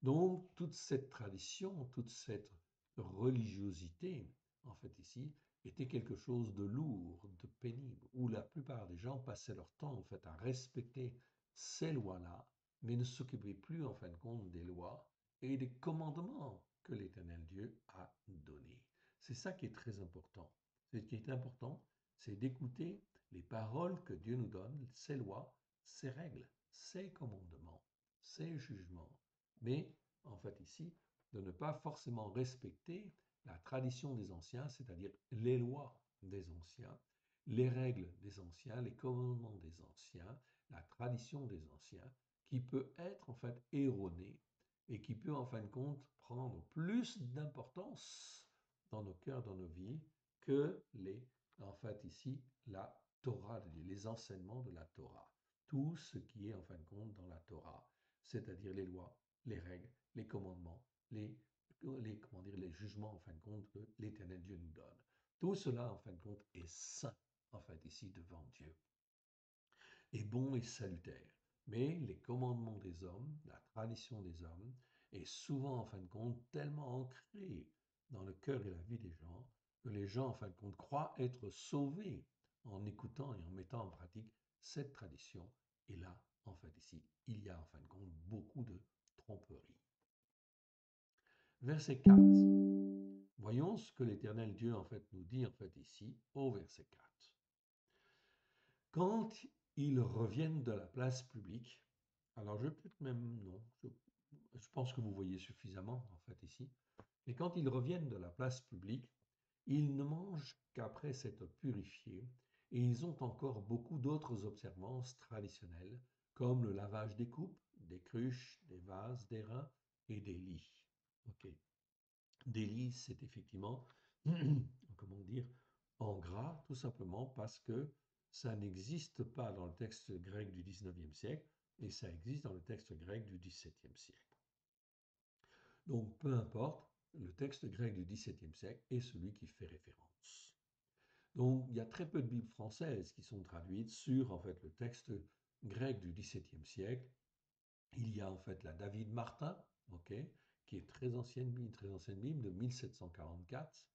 Donc, toute cette tradition, toute cette religiosité, en fait, ici, était quelque chose de lourd, de pénible, où la plupart des gens passaient leur temps, en fait, à respecter ces lois-là, mais ne s'occupaient plus, en fin de compte, des lois et des commandements que l'Éternel Dieu a donnés. C'est ça qui est très important. Ce qui est important, c'est d'écouter les paroles que Dieu nous donne, ses lois, ses règles, ses commandements, ses jugements, mais en fait ici, de ne pas forcément respecter la tradition des anciens, c'est-à-dire les lois des anciens, les règles des anciens, les commandements des anciens, la tradition des anciens, qui peut être en fait erronée et qui peut en fin de compte prendre plus d'importance dans nos cœurs, dans nos vies, que en fait ici, la Torah, les enseignements de la Torah. Tout ce qui est en fin de compte dans la Torah, c'est-à-dire les lois, les règles, les commandements, les jugements en fin de compte que l'Éternel Dieu nous donne. Tout cela en fin de compte est saint en fait ici devant Dieu, est bon et salutaire. Mais les commandements des hommes, la tradition des hommes, est souvent en fin de compte tellement ancrée dans le cœur et la vie des gens que les gens en fin de compte croient être sauvés en écoutant et en mettant en pratique cette tradition. Et là, en fait ici, il y a en fin de compte beaucoup de tromperie. Verset 4. Voyons ce que l'Éternel Dieu en fait nous dit en fait ici au verset 4. Quand ils reviennent de la place publique, alors je vais peut-être même non, je pense que vous voyez suffisamment en fait ici, mais quand ils reviennent de la place publique, ils ne mangent qu'après s'être purifiés et ils ont encore beaucoup d'autres observances traditionnelles comme le lavage des coupes, des cruches, des vases, des reins et des lits. Ok. Des lits, c'est effectivement, comment dire, en gras, tout simplement parce que ça n'existe pas dans le texte grec du 19e siècle et ça existe dans le texte grec du 17e siècle. Donc, peu importe, le texte grec du 17e siècle est celui qui fait référence. Donc, il y a très peu de Bibles françaises qui sont traduites sur en fait le texte grec du 17e siècle. Il y a en fait la David Martin, ok, qui est très ancienne Bible de 1744,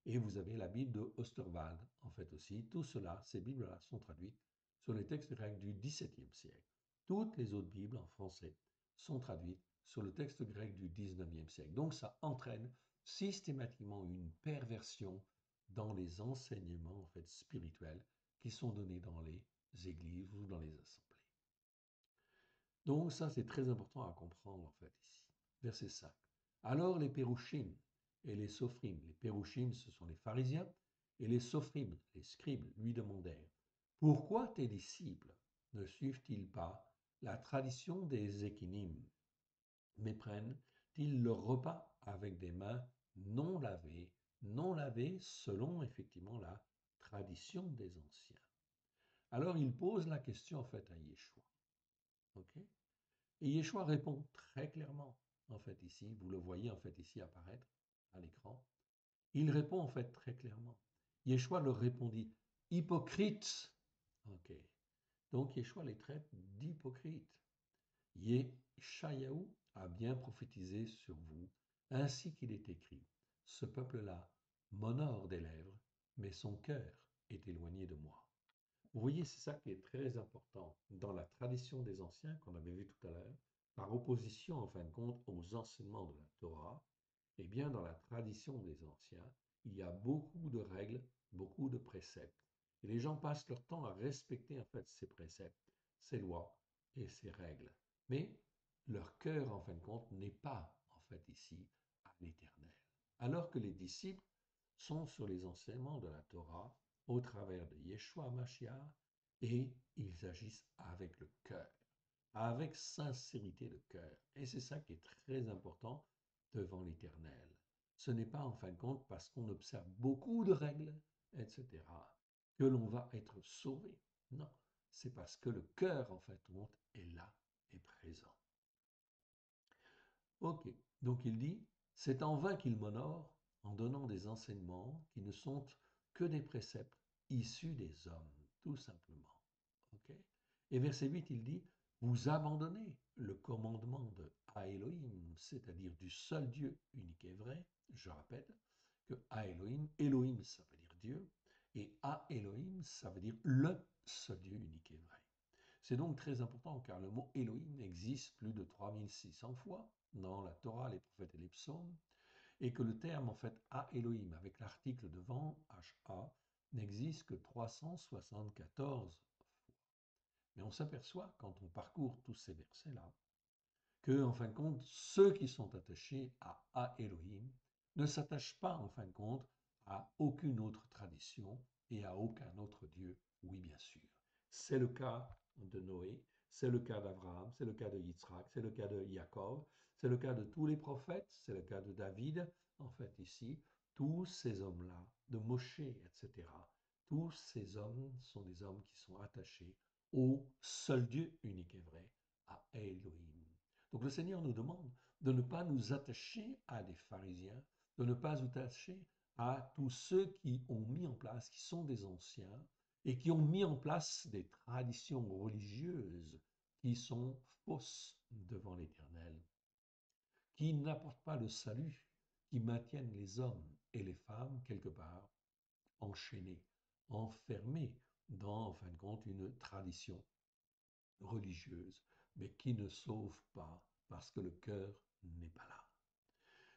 et vous avez la Bible de Osterwald, en fait aussi. Tout cela, ces Bibles-là sont traduites sur les textes grecs du XVIIe siècle. Toutes les autres Bibles en français sont traduites sur le texte grec du XIXe siècle. Donc ça entraîne systématiquement une perversion dans les enseignements en fait spirituels qui sont donnés dans les églises ou dans les assemblées. Donc ça, c'est très important à comprendre en fait ici. Verset 5. Alors les pérouchim et les sophrim, les pérouchim, ce sont les pharisiens, et les sophrim, les scribes, lui demandèrent, pourquoi tes disciples ne suivent-ils pas la tradition des équinim, mais prennent-ils leur repas avec des mains non lavées selon effectivement la tradition des anciens. Alors il pose la question en fait à Yeshua. Ok. Et Yeshua répond très clairement, en fait ici, vous le voyez en fait ici apparaître à l'écran. Il répond en fait très clairement. Yeshua leur répondit, hypocrite. Ok. Donc Yeshua les traite d'hypocrites. Yeshayahu a bien prophétisé sur vous, ainsi qu'il est écrit. Ce peuple-là m'honore des lèvres, mais son cœur est éloigné de moi. Vous voyez, c'est ça qui est très important dans la tradition des anciens qu'on avait vu tout à l'heure, par opposition en fin de compte aux enseignements de la Torah. Eh bien, dans la tradition des anciens, il y a beaucoup de règles, beaucoup de préceptes. Et les gens passent leur temps à respecter en fait ces préceptes, ces lois et ces règles. Mais leur cœur, en fin de compte, n'est pas en fait ici à l'Éternel. Alors que les disciples sont sur les enseignements de la Torah au travers de Yeshua Mashiach et ils agissent avec le cœur, avec sincérité de cœur. Et c'est ça qui est très important devant l'Éternel. Ce n'est pas en fin de compte parce qu'on observe beaucoup de règles, etc., que l'on va être sauvé. Non, c'est parce que le cœur, en fin de compte, est là, est présent. Ok, donc il dit, c'est en vain qu'il m'honore en donnant des enseignements qui ne sont que des préceptes issus des hommes, tout simplement. Ok. Et verset 8, il dit, vous abandonnez le commandement de Elohim, c'est-à-dire du seul Dieu unique et vrai. Je rappelle que Elohim, Elohim, ça veut dire Dieu, et Elohim, ça veut dire le seul Dieu unique et vrai. C'est donc très important car le mot Elohim existe plus de 3600 fois dans la Torah, les prophètes et les psaumes, et que le terme en fait Elohim avec l'article devant HA n'existe que 374 fois. Mais on s'aperçoit quand on parcourt tous ces versets-là que en fin de compte ceux qui sont attachés à Elohim ne s'attachent pas en fin de compte à aucune autre tradition et à aucun autre Dieu. Oui, bien sûr. C'est le cas de Noé, c'est le cas d'Abraham, c'est le cas de Yitzhak, c'est le cas de Jacob, c'est le cas de tous les prophètes, c'est le cas de David, en fait ici, tous ces hommes-là, de Moshe, etc. Tous ces hommes sont des hommes qui sont attachés au seul Dieu unique et vrai, à Elohim. Donc le Seigneur nous demande de ne pas nous attacher à des pharisiens, de ne pas nous attacher à tous ceux qui ont mis en place, qui sont des anciens, et qui ont mis en place des traditions religieuses qui sont fausses devant l'Éternel, qui n'apportent pas le salut, qui maintiennent les hommes et les femmes quelque part enchaînés, enfermés dans, en fin de compte, une tradition religieuse, mais qui ne sauvent pas parce que le cœur n'est pas là.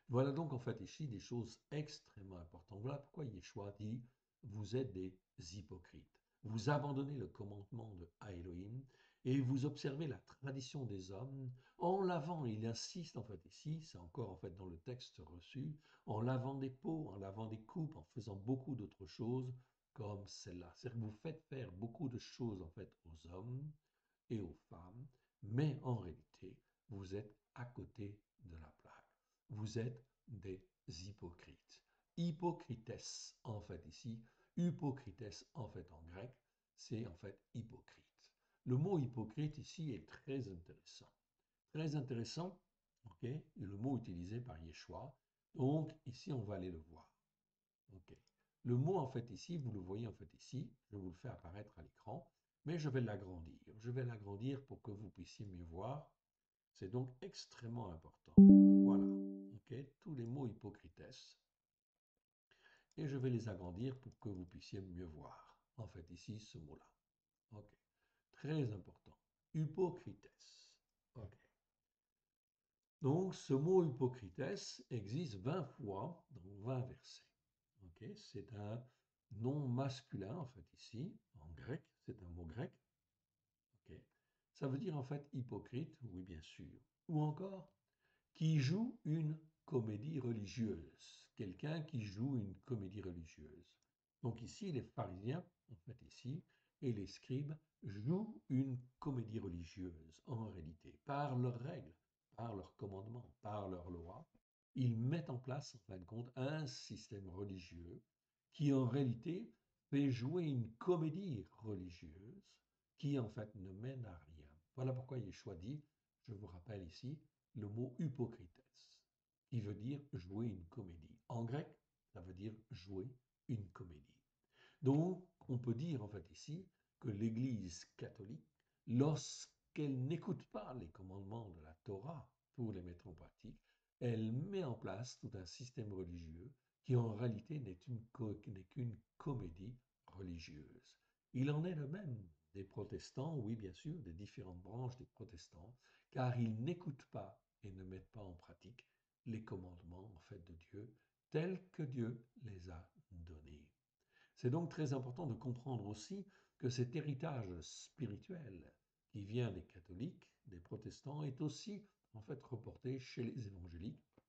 Voilà donc en fait ici des choses extrêmement importantes. Voilà pourquoi Yeshua dit, vous êtes des hypocrites. Vous abandonnez le commandement de Elohim et vous observez la tradition des hommes en lavant, il insiste en fait ici, c'est encore en fait dans le texte reçu, en lavant des pots, en lavant des coupes, en faisant beaucoup d'autres choses comme celle-là. C'est-à-dire que vous faites faire beaucoup de choses en fait aux hommes et aux femmes, mais en réalité, vous êtes à côté de la plaque. Vous êtes des hypocrites. Hypocrites, en fait, ici, hypocrites, en fait, en grec, c'est en fait hypocrite. Le mot hypocrite ici est très intéressant. Très intéressant, ok, et le mot utilisé par Yeshua. Donc, ici, on va aller le voir. Ok. Le mot, en fait, ici, vous le voyez, en fait, ici, je vous le fais apparaître à l'écran, mais je vais l'agrandir. Je vais l'agrandir pour que vous puissiez mieux voir. C'est donc extrêmement important. Voilà. Ok. Tous les mots hypocrites. Et je vais les agrandir pour que vous puissiez mieux voir. En fait, ici, ce mot-là. Ok. Très important. Hypocrites. Ok. Donc, ce mot hypocrites existe 20 fois dans 20 versets. Ok, c'est un nom masculin, en fait, ici, en grec, c'est un mot grec. Ok, ça veut dire en fait hypocrite, oui, bien sûr. Ou encore, qui joue une comédie religieuse. Quelqu'un qui joue une comédie religieuse. Donc ici, les pharisiens, en fait, ici, et les scribes jouent une comédie religieuse, en réalité, par leurs règles, par leurs commandements, par leurs lois. Ils mettent en place, en fin de compte, un système religieux qui, en réalité, fait jouer une comédie religieuse qui en fait ne mène à rien. Voilà pourquoi Yeshua dit, je vous rappelle ici, le mot hypocrites, qui veut dire jouer une comédie. En grec, ça veut dire jouer une comédie. Donc, on peut dire en fait ici que l'Église catholique, lorsqu'elle n'écoute pas les commandements de la Torah pour les mettre en pratique, elle met en place tout un système religieux qui en réalité n'est qu'une comédie religieuse. Il en est de même des protestants, oui bien sûr, des différentes branches des protestants, car ils n'écoutent pas et ne mettent pas en pratique les commandements en fait de Dieu tels que Dieu les a donnés. C'est donc très important de comprendre aussi que cet héritage spirituel qui vient des catholiques, des protestants, est aussi en fait reporté chez les évangéliques,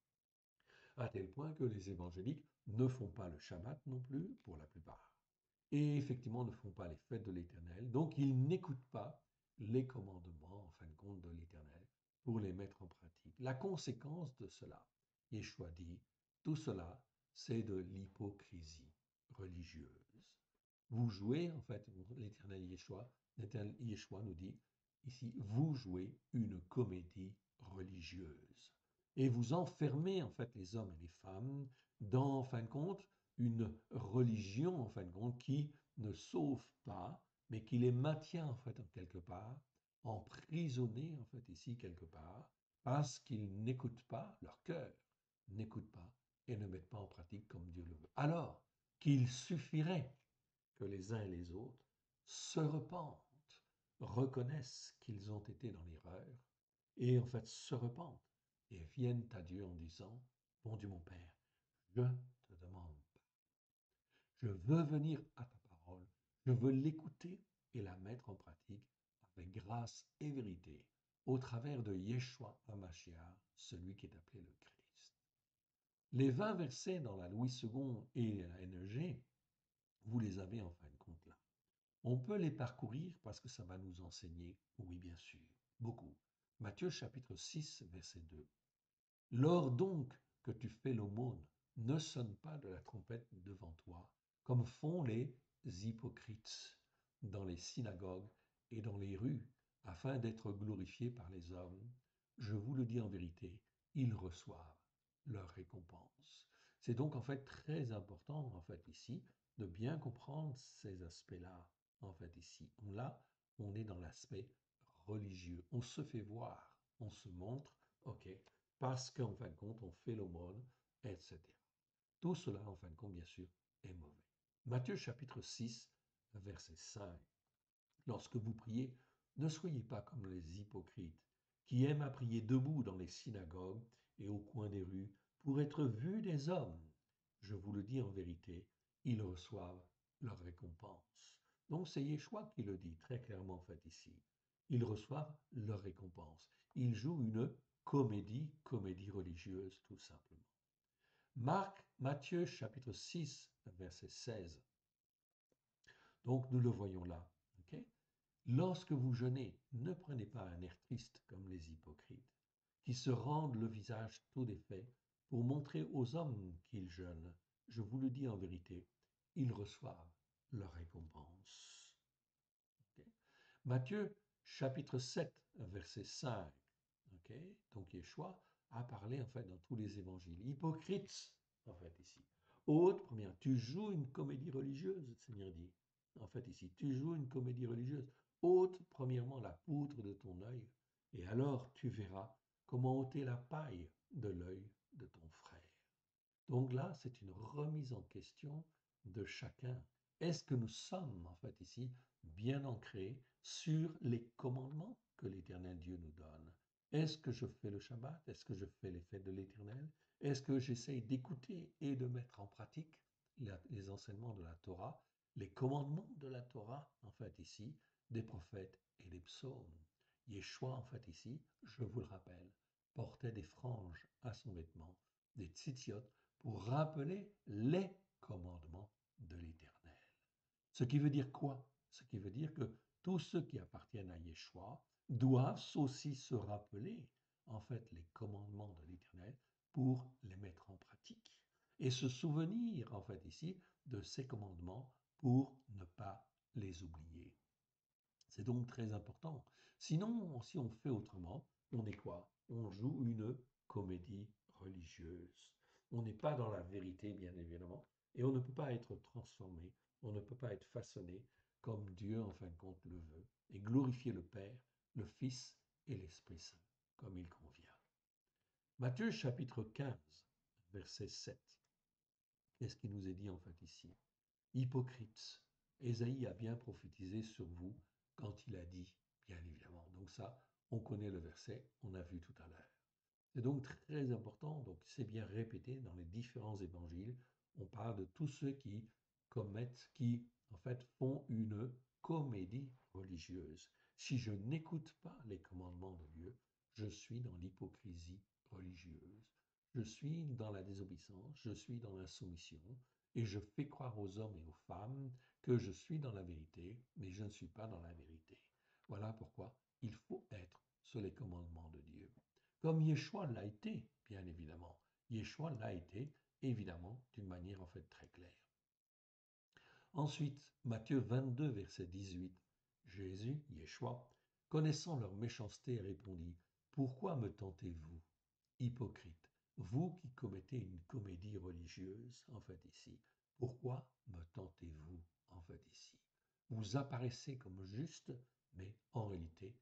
à tel point que les évangéliques ne font pas le Shabbat non plus, pour la plupart, et effectivement ne font pas les fêtes de l'Éternel, donc ils n'écoutent pas les commandements, en fin de compte, de l'Éternel pour les mettre en pratique. La conséquence de cela, Yeshua dit, tout cela, c'est de l'hypocrisie religieuse. Vous jouez, en fait, l'Éternel Yeshua nous dit ici, vous jouez une comédie religieuse. Et vous enfermez, en fait, les hommes et les femmes dans, en fin de compte, une religion, en fin de compte, qui ne sauve pas, mais qui les maintient, en fait, en quelque part, emprisonnés, en fait, ici, quelque part, parce qu'ils n'écoutent pas, leur cœur n'écoute pas et ne mettent pas en pratique comme Dieu le veut. Alors qu'il suffirait que les uns et les autres se repentent, reconnaissent qu'ils ont été dans l'erreur et en fait se repentent et viennent à Dieu en disant, bon Dieu mon Père, je te demande, je veux venir à ta parole, je veux l'écouter et la mettre en pratique avec grâce et vérité au travers de Yeshua HaMashiach, celui qui est appelé le Christ. Les 20 versets dans la Louis II et la NEG, vous les avez en fin de compte là. On peut les parcourir parce que ça va nous enseigner, oui bien sûr, beaucoup. Matthieu chapitre 6, verset 2. Lors donc que tu fais l'aumône, ne sonne pas de la trompette devant toi, comme font les hypocrites dans les synagogues et dans les rues, afin d'être glorifiés par les hommes. Je vous le dis en vérité, ils reçoivent leur récompense. C'est donc en fait très important, en fait, ici, de bien comprendre ces aspects-là, en fait, ici. Là, on est dans l'aspect religieux. On se fait voir, on se montre, ok, parce qu'en fin de compte, on fait l'aumône, etc. Tout cela, en fin de compte, bien sûr, est mauvais. Matthieu chapitre 6, verset 5. Lorsque vous priez, ne soyez pas comme les hypocrites, qui aiment à prier debout dans les synagogues et au coin des rues pour être vus des hommes. Je vous le dis en vérité, ils reçoivent leur récompense. Donc c'est Yeshua qui le dit très clairement en fait ici. Ils reçoivent leur récompense. Ils jouent une comédie religieuse tout simplement. Matthieu chapitre 6, verset 16. Donc nous le voyons là. Okay. Lorsque vous jeûnez, ne prenez pas un air triste comme les hypocrites, qui se rendent le visage tout défait pour montrer aux hommes qu'ils jeûnent. Je vous le dis en vérité, ils reçoivent leur récompense. Okay. Matthieu chapitre 7, verset 5. Okay. Donc Yeshua a parlé en fait dans tous les évangiles. Hypocrites, en fait ici. Haute, première, tu joues une comédie religieuse, le Seigneur dit. En fait ici, tu joues une comédie religieuse. Ôte premièrement la poutre de ton œil, et alors tu verras comment ôter la paille de l'œil de ton frère. Donc là, c'est une remise en question de chacun. Est-ce que nous sommes, en fait, ici, bien ancrés sur les commandements que l'Éternel Dieu nous donne? Est-ce que je fais le Shabbat? Est-ce que je fais les fêtes de l'Éternel? Est-ce que j'essaye d'écouter et de mettre en pratique les enseignements de la Torah, les commandements de la Torah, en fait, ici, des prophètes et des psaumes? Yeshua, en fait, ici, je vous le rappelle, portait des franges à son vêtement, des tzitziot, pour rappeler les commandements de l'Éternel. Ce qui veut dire quoi? Ce qui veut dire que tous ceux qui appartiennent à Yeshua doivent aussi se rappeler en fait les commandements de l'Éternel pour les mettre en pratique et se souvenir en fait ici de ces commandements pour ne pas les oublier. C'est donc très important. Sinon, si on fait autrement, on est quoi? On joue une comédie religieuse. On n'est pas dans la vérité, bien évidemment, et on ne peut pas être transformé, on ne peut pas être façonné comme Dieu, en fin de compte, le veut, et glorifier le Père, le Fils et l'Esprit Saint, comme il convient. Matthieu chapitre 15, verset 7. Qu'est-ce qui nous est dit en fait ici? Hypocrites, Ésaïe a bien prophétisé sur vous quand il a dit, bien évidemment. Donc ça, on connaît le verset, on a vu tout à l'heure. C'est donc très important, donc c'est bien répété dans les différents évangiles. On parle de tous ceux qui commettent, qui en fait font une comédie religieuse. Si je n'écoute pas les commandements de Dieu, je suis dans l'hypocrisie religieuse. Je suis dans la désobéissance, je suis dans l'insoumission, et je fais croire aux hommes et aux femmes que je suis dans la vérité, mais je ne suis pas dans la vérité. Voilà pourquoi il faut être sur les commandements de Dieu. Comme Yeshua l'a été, bien évidemment. Yeshua l'a été, évidemment, d'une manière en fait très claire. Ensuite, Matthieu 22, verset 18, Jésus, Yeshua, connaissant leur méchanceté, répondit, pourquoi me tentez-vous, hypocrite, vous qui commettez une comédie religieuse, en fait ici, pourquoi me tentez-vous, en fait ici? Vous apparaissez comme juste, mais en réalité,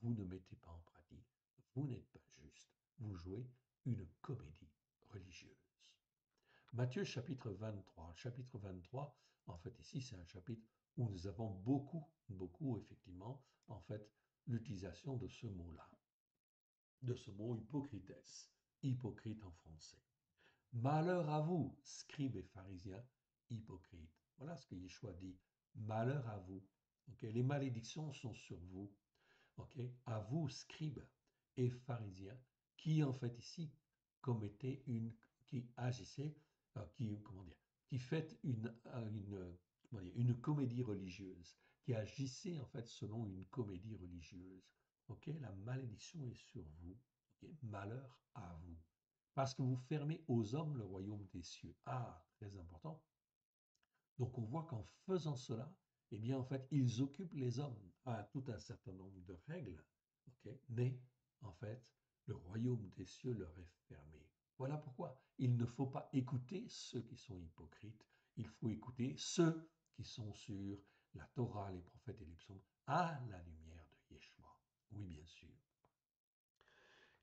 vous ne mettez pas en pratique. Vous n'êtes pas juste. Vous jouez une comédie religieuse. Matthieu chapitre 23. Chapitre 23, en fait ici, c'est un chapitre où nous avons beaucoup, effectivement, en fait, l'utilisation de ce mot-là, de ce mot hypocrites, hypocrite en français. Malheur à vous, scribes et pharisiens, hypocrites. Voilà ce que Yeshua dit. Malheur à vous. Okay? Les malédictions sont sur vous. Okay? À vous, scribes et pharisiens, qui en fait ici commettaient qui agissaient, qui faites une comédie religieuse, qui agissait en fait selon une comédie religieuse. Okay? La malédiction est sur vous. Okay? Malheur à vous. Parce que vous fermez aux hommes le royaume des cieux. Ah, très important. Donc on voit qu'en faisant cela, eh bien en fait, ils occupent les hommes à tout un certain nombre de règles, okay, mais en fait, le royaume des cieux leur est fermé. Voilà pourquoi il ne faut pas écouter ceux qui sont hypocrites, il faut écouter ceux qui sont sur la Torah, les prophètes et les psaumes, à la lumière de Yeshua. Oui, bien sûr.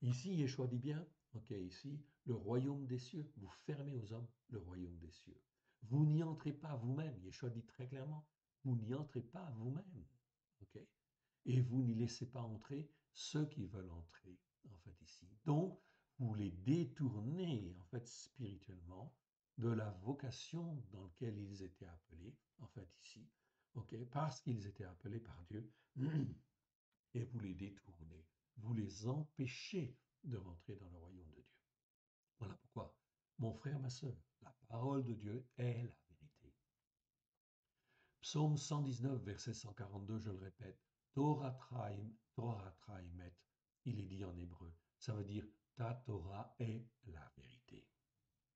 Ici, Yeshua dit bien, ok, ici, le royaume des cieux, vous fermez aux hommes le royaume des cieux. Vous n'y entrez pas vous-même. Yeshua dit très clairement, vous n'y entrez pas vous-même. Ok? Et vous n'y laissez pas entrer ceux qui veulent entrer, en fait, ici. Donc, vous les détournez, en fait, spirituellement, de la vocation dans laquelle ils étaient appelés, en fait, ici. Ok? Parce qu'ils étaient appelés par Dieu. Et vous les détournez, vous les empêchez de rentrer dans le royaume de Dieu. Voilà pourquoi, mon frère, ma sœur, la parole de Dieu est la vérité. Psaume 119, verset 142, je le répète, Torah traimet, il est dit en hébreu. Ça veut dire ta Torah est la vérité.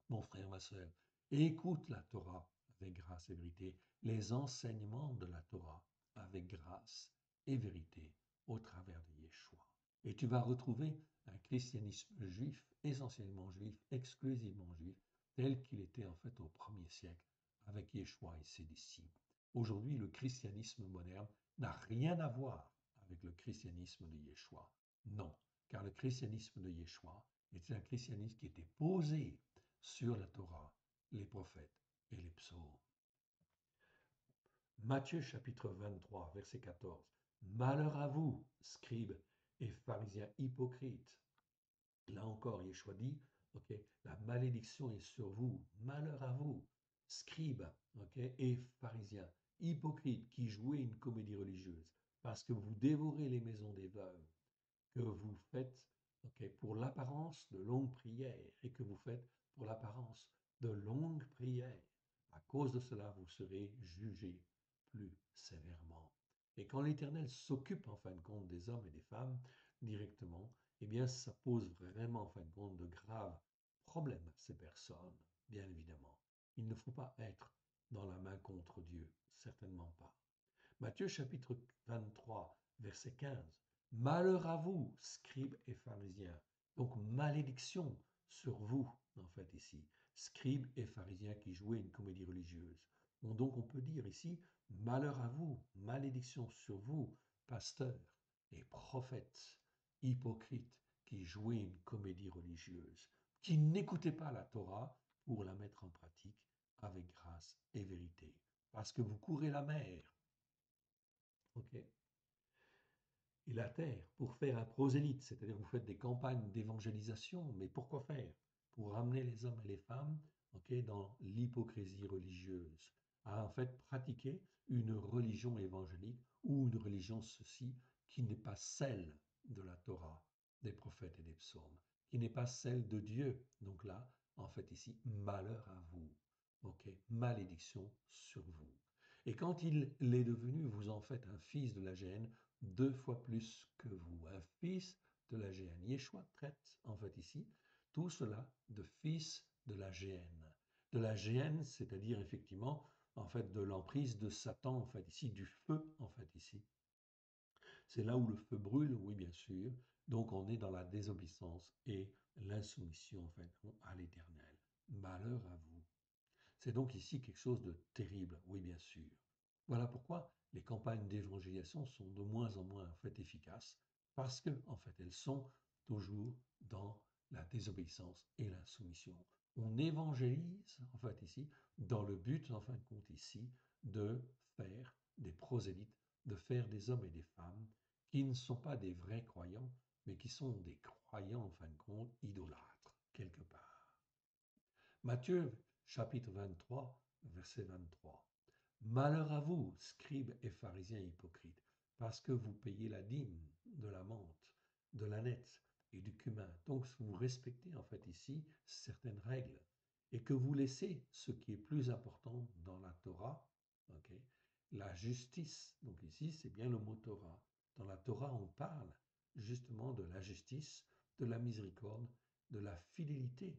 Mon frère, ma sœur, écoute la Torah avec grâce et vérité, les enseignements de la Torah avec grâce et vérité au travers de Yeshua. Et tu vas retrouver un christianisme juif, essentiellement juif, exclusivement juif, tel qu'il était en fait au 1er siècle avec Yeshua et ses disciples. Aujourd'hui, le christianisme moderne n'a rien à voir avec le christianisme de Yeshua. Non, car le christianisme de Yeshua était un christianisme qui était posé sur la Torah, les prophètes et les psaumes. Matthieu chapitre 23, verset 14. Malheur à vous, scribes et pharisiens hypocrites. Là encore, Yeshua dit, ok, la malédiction est sur vous. Malheur à vous, scribes, ok, et pharisiens hypocrites qui jouez une comédie religieuse, parce que vous dévorez les maisons des veuves, que vous faites, ok, pour l'apparence de longues prières et que vous faites pour l'apparence de longues prières. À cause de cela, vous serez jugés plus sévèrement. Et quand l'Éternel s'occupe en fin de compte des hommes et des femmes directement, eh bien, ça pose vraiment en fin de compte de graves problèmes à ces personnes, bien évidemment. Il ne faut pas être dans la main contre Dieu, certainement pas. Matthieu chapitre 23, verset 15. Malheur à vous, scribes et pharisiens. Donc malédiction sur vous, en fait, ici. Scribes et pharisiens qui jouaient une comédie religieuse. Bon, donc on peut dire ici, malheur à vous, malédiction sur vous, pasteurs et prophètes, hypocrites, qui jouaient une comédie religieuse, qui n'écoutaient pas la Torah pour la mettre en pratique avec grâce et vérité. Parce que vous courez la mer, ok, et la terre pour faire un prosélyte, c'est-à-dire vous faites des campagnes d'évangélisation, mais pourquoi faire? Pour ramener les hommes et les femmes, ok, dans l'hypocrisie religieuse, à en fait pratiquer une religion évangélique ou une religion ceci qui n'est pas celle de la Torah, des prophètes et des psaumes, qui n'est pas celle de Dieu. Donc là, en fait ici, malheur à vous, ok, malédiction sur vous. Et quand il est devenu, vous en faites un fils de la gêne, deux fois plus que vous, un fils de la géhenne. Yeshua traite en fait ici tout cela de fils de la géhenne. De la géhenne, c'est-à-dire effectivement en fait de l'emprise de Satan en fait ici, du feu en fait ici. C'est là où le feu brûle, oui bien sûr. Donc on est dans la désobéissance et l'insoumission en fait à l'Éternel. Malheur à vous. C'est donc ici quelque chose de terrible, oui bien sûr. Voilà pourquoi les campagnes d'évangélisation sont de moins en moins en fait efficaces, parce que en fait elles sont toujours dans la désobéissance et l'insoumission. On évangélise en fait ici dans le but en fin de compte ici de faire des prosélytes, de faire des hommes et des femmes qui ne sont pas des vrais croyants, mais qui sont des croyants en fin de compte idolâtres quelque part. Matthieu chapitre 23, verset 23. Malheur à vous, scribes et pharisiens hypocrites, parce que vous payez la dîme de la menthe, de l'ânesse et du cumin. Donc vous respectez en fait ici certaines règles et que vous laissez ce qui est plus important dans la Torah, ok, la justice. Donc ici c'est bien le mot Torah. Dans la Torah on parle justement de la justice, de la miséricorde, de la fidélité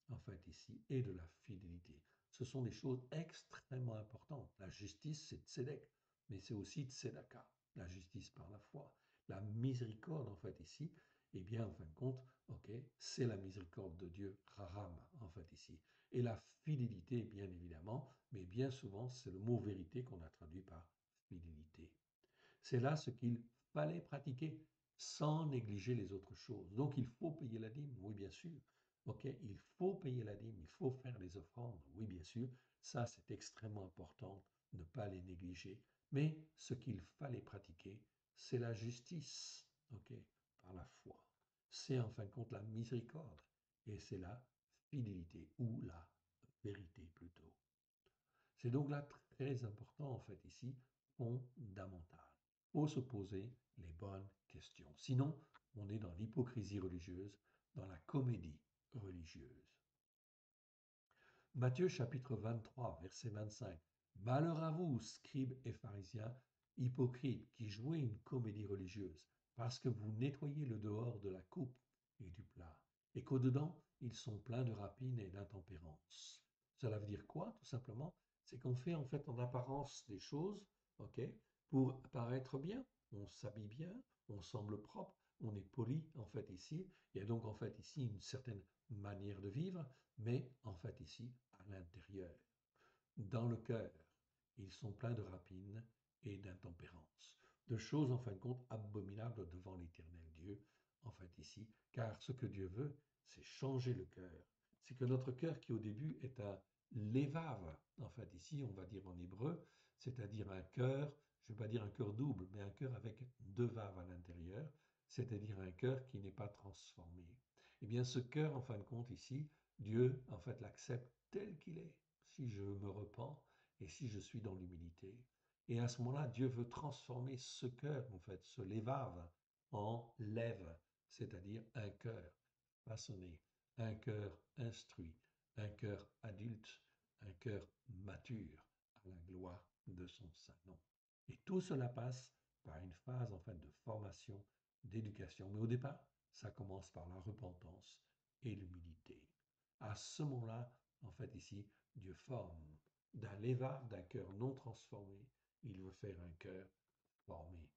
en fait ici et de la fidélité. Ce sont des choses extrêmement importantes. La justice, c'est tzedek, mais c'est aussi tzedaka, la justice par la foi. La miséricorde, en fait, ici, eh bien, en fin de compte, ok, c'est la miséricorde de Dieu, raham, en fait, ici. Et la fidélité, bien évidemment, mais bien souvent, c'est le mot vérité qu'on a traduit par fidélité. C'est là ce qu'il fallait pratiquer sans négliger les autres choses. Donc il faut payer la dîme, oui bien sûr. Ok, il faut payer la dîme, il faut faire les offrandes, oui bien sûr. Ça c'est extrêmement important, ne pas les négliger. Mais ce qu'il fallait pratiquer, c'est la justice, ok, par la foi. C'est en fin de compte la miséricorde et c'est la fidélité ou la vérité plutôt. C'est donc là très important en fait ici, fondamental. Il faut se poser les bonnes questions. Sinon, on est dans l'hypocrisie religieuse, dans la comédie religieuse. Matthieu chapitre 23, verset 25. Malheur à vous, scribes et pharisiens, hypocrites, qui jouez une comédie religieuse, parce que vous nettoyez le dehors de la coupe et du plat, et qu'au-dedans, ils sont pleins de rapines et d'intempérance. Cela veut dire quoi, tout simplement? C'est qu'on fait en fait en apparence des choses, ok, pour paraître bien. On s'habille bien, on semble propre, on est poli en fait ici. Il y a donc en fait ici une certaine manière de vivre, mais en fait ici à l'intérieur, dans le cœur, ils sont pleins de rapines et d'intempérance, de choses en fin de compte abominables devant l'Éternel Dieu, en fait ici, car ce que Dieu veut, c'est changer le cœur. C'est que notre cœur qui au début est un lévave, en fait ici on va dire en hébreu, c'est-à-dire un cœur, je ne vais pas dire un cœur double, mais un cœur avec deux vaves à l'intérieur, c'est-à-dire un cœur qui n'est pas transformé. Eh bien ce cœur, en fin de compte ici, Dieu en fait l'accepte tel qu'il est, si je me repens et si je suis dans l'humilité. Et à ce moment-là, Dieu veut transformer ce cœur, en fait, ce lévave, en lève, c'est-à-dire un cœur façonné, un cœur instruit, un cœur adulte, un cœur mature, à la gloire de son saint nom. Et tout cela passe par une phase, en fait, de formation, d'éducation. Mais au départ, ça commence par la repentance et l'humilité. À ce moment-là, en fait, ici, Dieu forme d'un lévard, d'un cœur non transformé, il veut faire un cœur formé,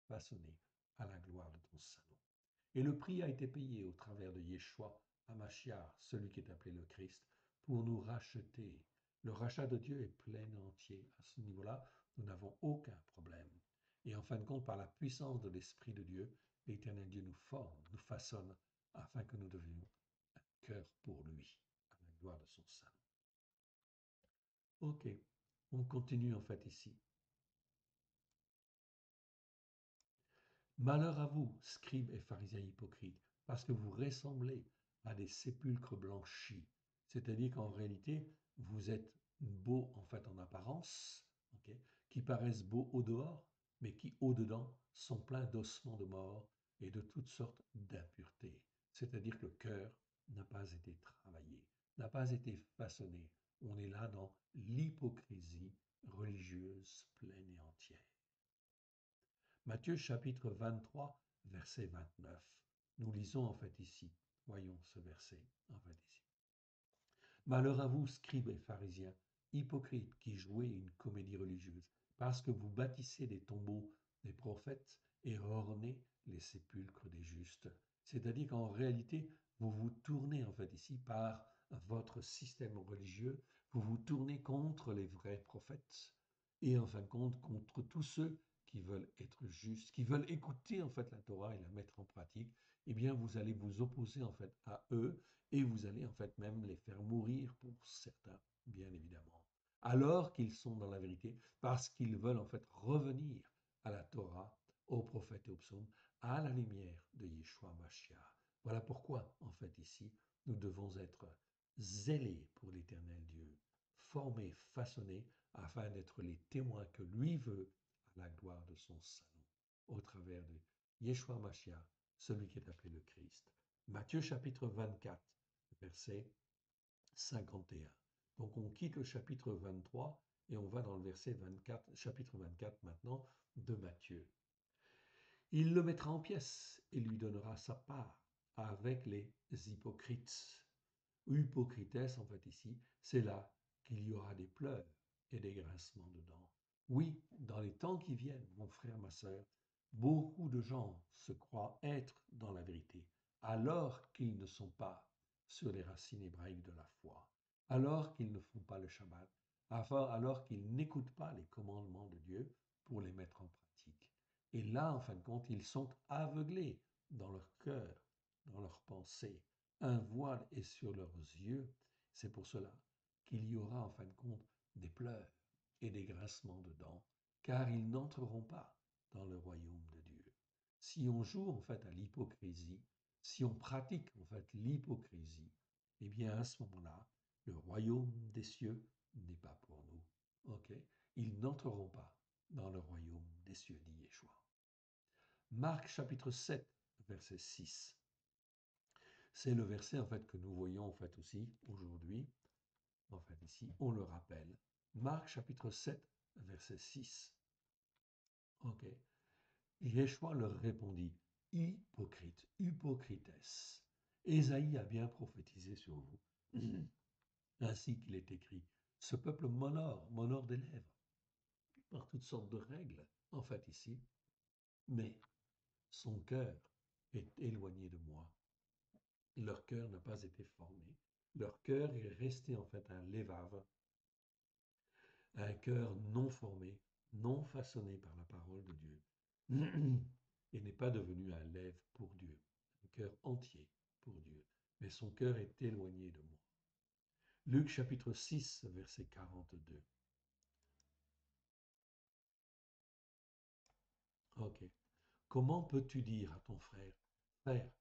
façonné à la gloire de ton Saint-Nom. Et le prix a été payé au travers de Yeshua Hamashiach, celui qui est appelé le Christ, pour nous racheter. Le rachat de Dieu est plein et entier. À ce niveau-là, nous n'avons aucun problème. Et en fin de compte, par la puissance de l'Esprit de Dieu, l'Éternel Dieu nous forme, nous façonne, afin que nous devenions un cœur pour lui, à la gloire de son Saint. Ok, on continue en fait ici. Malheur à vous, scribes et pharisiens hypocrites, parce que vous ressemblez à des sépulcres blanchis. C'est-à-dire qu'en réalité, vous êtes beaux en fait en apparence, ok, qui paraissent beaux au dehors, mais qui au dedans sont pleins d'ossements de mort et de toutes sortes d'impuretés. C'est-à-dire que le cœur n'a pas été travaillé, n'a pas été façonné. On est là dans l'hypocrisie religieuse pleine et entière. Matthieu chapitre 23, verset 29. Nous lisons en fait ici. Voyons ce verset en fait ici. Malheur à vous, scribes et pharisiens, hypocrites qui jouez une comédie religieuse, parce que vous bâtissez des tombeaux des prophètes et ornez les sépulcres des justes. C'est-à-dire qu'en réalité, vous vous tournez en fait ici par votre système religieux, vous vous tournez contre les vrais prophètes et en fin de compte contre tous ceux qui veulent être justes, qui veulent écouter en fait la Torah et la mettre en pratique. Eh bien, vous allez vous opposer en fait à eux et vous allez en fait même les faire mourir pour certains, bien évidemment, alors qu'ils sont dans la vérité, parce qu'ils veulent en fait revenir à la Torah, aux prophètes et aux psaumes, à la lumière de Yeshua Mashiach. Voilà pourquoi, en fait, ici, nous devons être zélés pour l'Éternel Dieu, formés, façonnés, afin d'être les témoins que lui veut à la gloire de son Saint-Nom, au travers de Yeshua Mashiach, celui qui est appelé le Christ. Matthieu chapitre 24, verset 51. Donc on quitte le chapitre 23 et on va dans le verset 24, chapitre 24 maintenant de Matthieu. Il le mettra en pièces et lui donnera sa part avec les hypocrites. Hypocrites, en fait ici, c'est là qu'il y aura des pleurs et des grincements de dents. Oui, dans les temps qui viennent, mon frère, ma sœur, beaucoup de gens se croient être dans la vérité, alors qu'ils ne sont pas sur les racines hébraïques de la foi, alors qu'ils ne font pas le Shabbat, alors qu'ils n'écoutent pas les commandements de Dieu pour les mettre en pratique. Et là, en fin de compte, ils sont aveuglés dans leur cœur, dans leurs pensées. Un voile est sur leurs yeux. C'est pour cela qu'il y aura, en fin de compte, des pleurs et des grincements de dents, car ils n'entreront pas dans le royaume de Dieu. Si on joue, en fait, à l'hypocrisie, si on pratique, en fait, l'hypocrisie, eh bien, à ce moment-là, le royaume des cieux n'est pas pour nous. Ok? Ils n'entreront pas dans le royaume des cieux, dit Yeshua. Marc chapitre 7, verset 6. C'est le verset en fait que nous voyons en fait aussi aujourd'hui. En fait ici, on le rappelle. Marc chapitre 7, verset 6. Ok. Yeshua leur répondit, hypocrite, hypocrites. Ésaïe a bien prophétisé sur vous. Ainsi qu'il est écrit, ce peuple m'honore des lèvres, par toutes sortes de règles, en fait ici, mais son cœur est éloigné de moi. Leur cœur n'a pas été formé. Leur cœur est resté en fait un lévave, un cœur non formé, non façonné par la parole de Dieu, et n'est pas devenu un lève pour Dieu, un cœur entier pour Dieu, mais son cœur est éloigné de moi. Luc chapitre 6, verset 42. Ok. Comment peux-tu dire à ton frère, frère,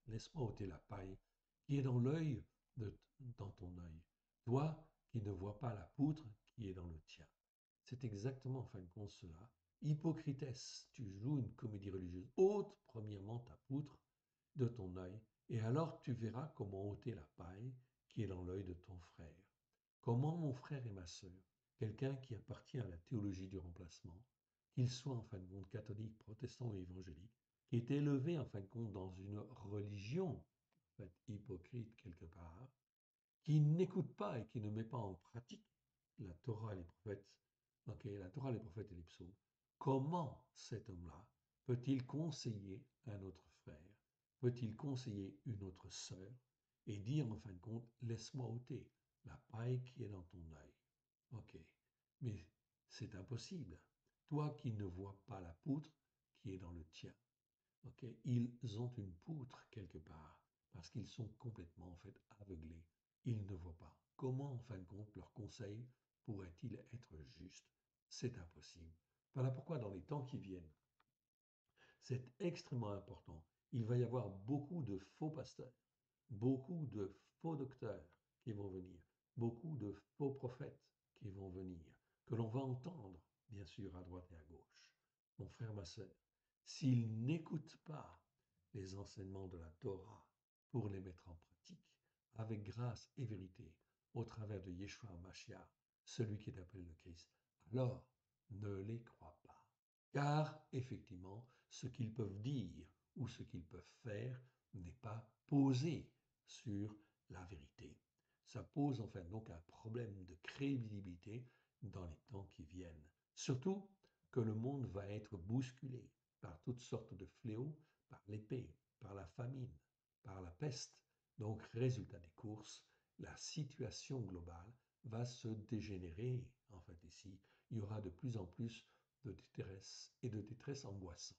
laisse-moi ôter la paille qui est dans l'œil dans ton œil, toi qui ne vois pas la poutre qui est dans le tien. C'est exactement en fin de compte cela. Hypocrites, tu joues une comédie religieuse. Ôte premièrement ta poutre de ton œil, et alors tu verras comment ôter la paille qui est dans l'œil de ton frère. Comment mon frère et ma sœur, quelqu'un qui appartient à la théologie du remplacement, qu'il soit en fin de compte catholique, protestant ou évangélique, qui est élevé en fin de compte dans une religion en fait, hypocrite quelque part, qui n'écoute pas et qui ne met pas en pratique la Torah et les prophètes, ok, la Torah, les prophètes et les psaumes, comment cet homme-là peut-il conseiller un autre frère, peut-il conseiller une autre sœur et dire en fin de compte, laisse-moi ôter la paille qui est dans ton œil. Ok, mais c'est impossible. Toi qui ne vois pas la poutre qui est dans le tien. Ok, ils ont une poutre quelque part parce qu'ils sont complètement en fait aveuglés. Ils ne voient pas. Comment en fin de compte leur conseil pourrait-il être juste? C'est impossible. Voilà pourquoi dans les temps qui viennent, c'est extrêmement important. Il va y avoir beaucoup de faux pasteurs, beaucoup de faux docteurs qui vont venir, beaucoup de faux prophètes qui vont venir, que l'on va entendre, bien sûr, à droite et à gauche. Mon frère, ma sœur, s'ils n'écoutent pas les enseignements de la Torah pour les mettre en pratique, avec grâce et vérité, au travers de Yeshua Mashiach, celui qui est appelé le Christ, alors ne les crois pas. Car, effectivement, ce qu'ils peuvent dire ou ce qu'ils peuvent faire n'est pas posé sur la vérité. Ça pose enfin donc un problème de crédibilité dans les temps qui viennent. Surtout que le monde va être bousculé par toutes sortes de fléaux, par l'épée, par la famine, par la peste. Donc, résultat des courses, la situation globale va se dégénérer. En fait, ici, il y aura de plus en plus de détresse et de détresse angoissante.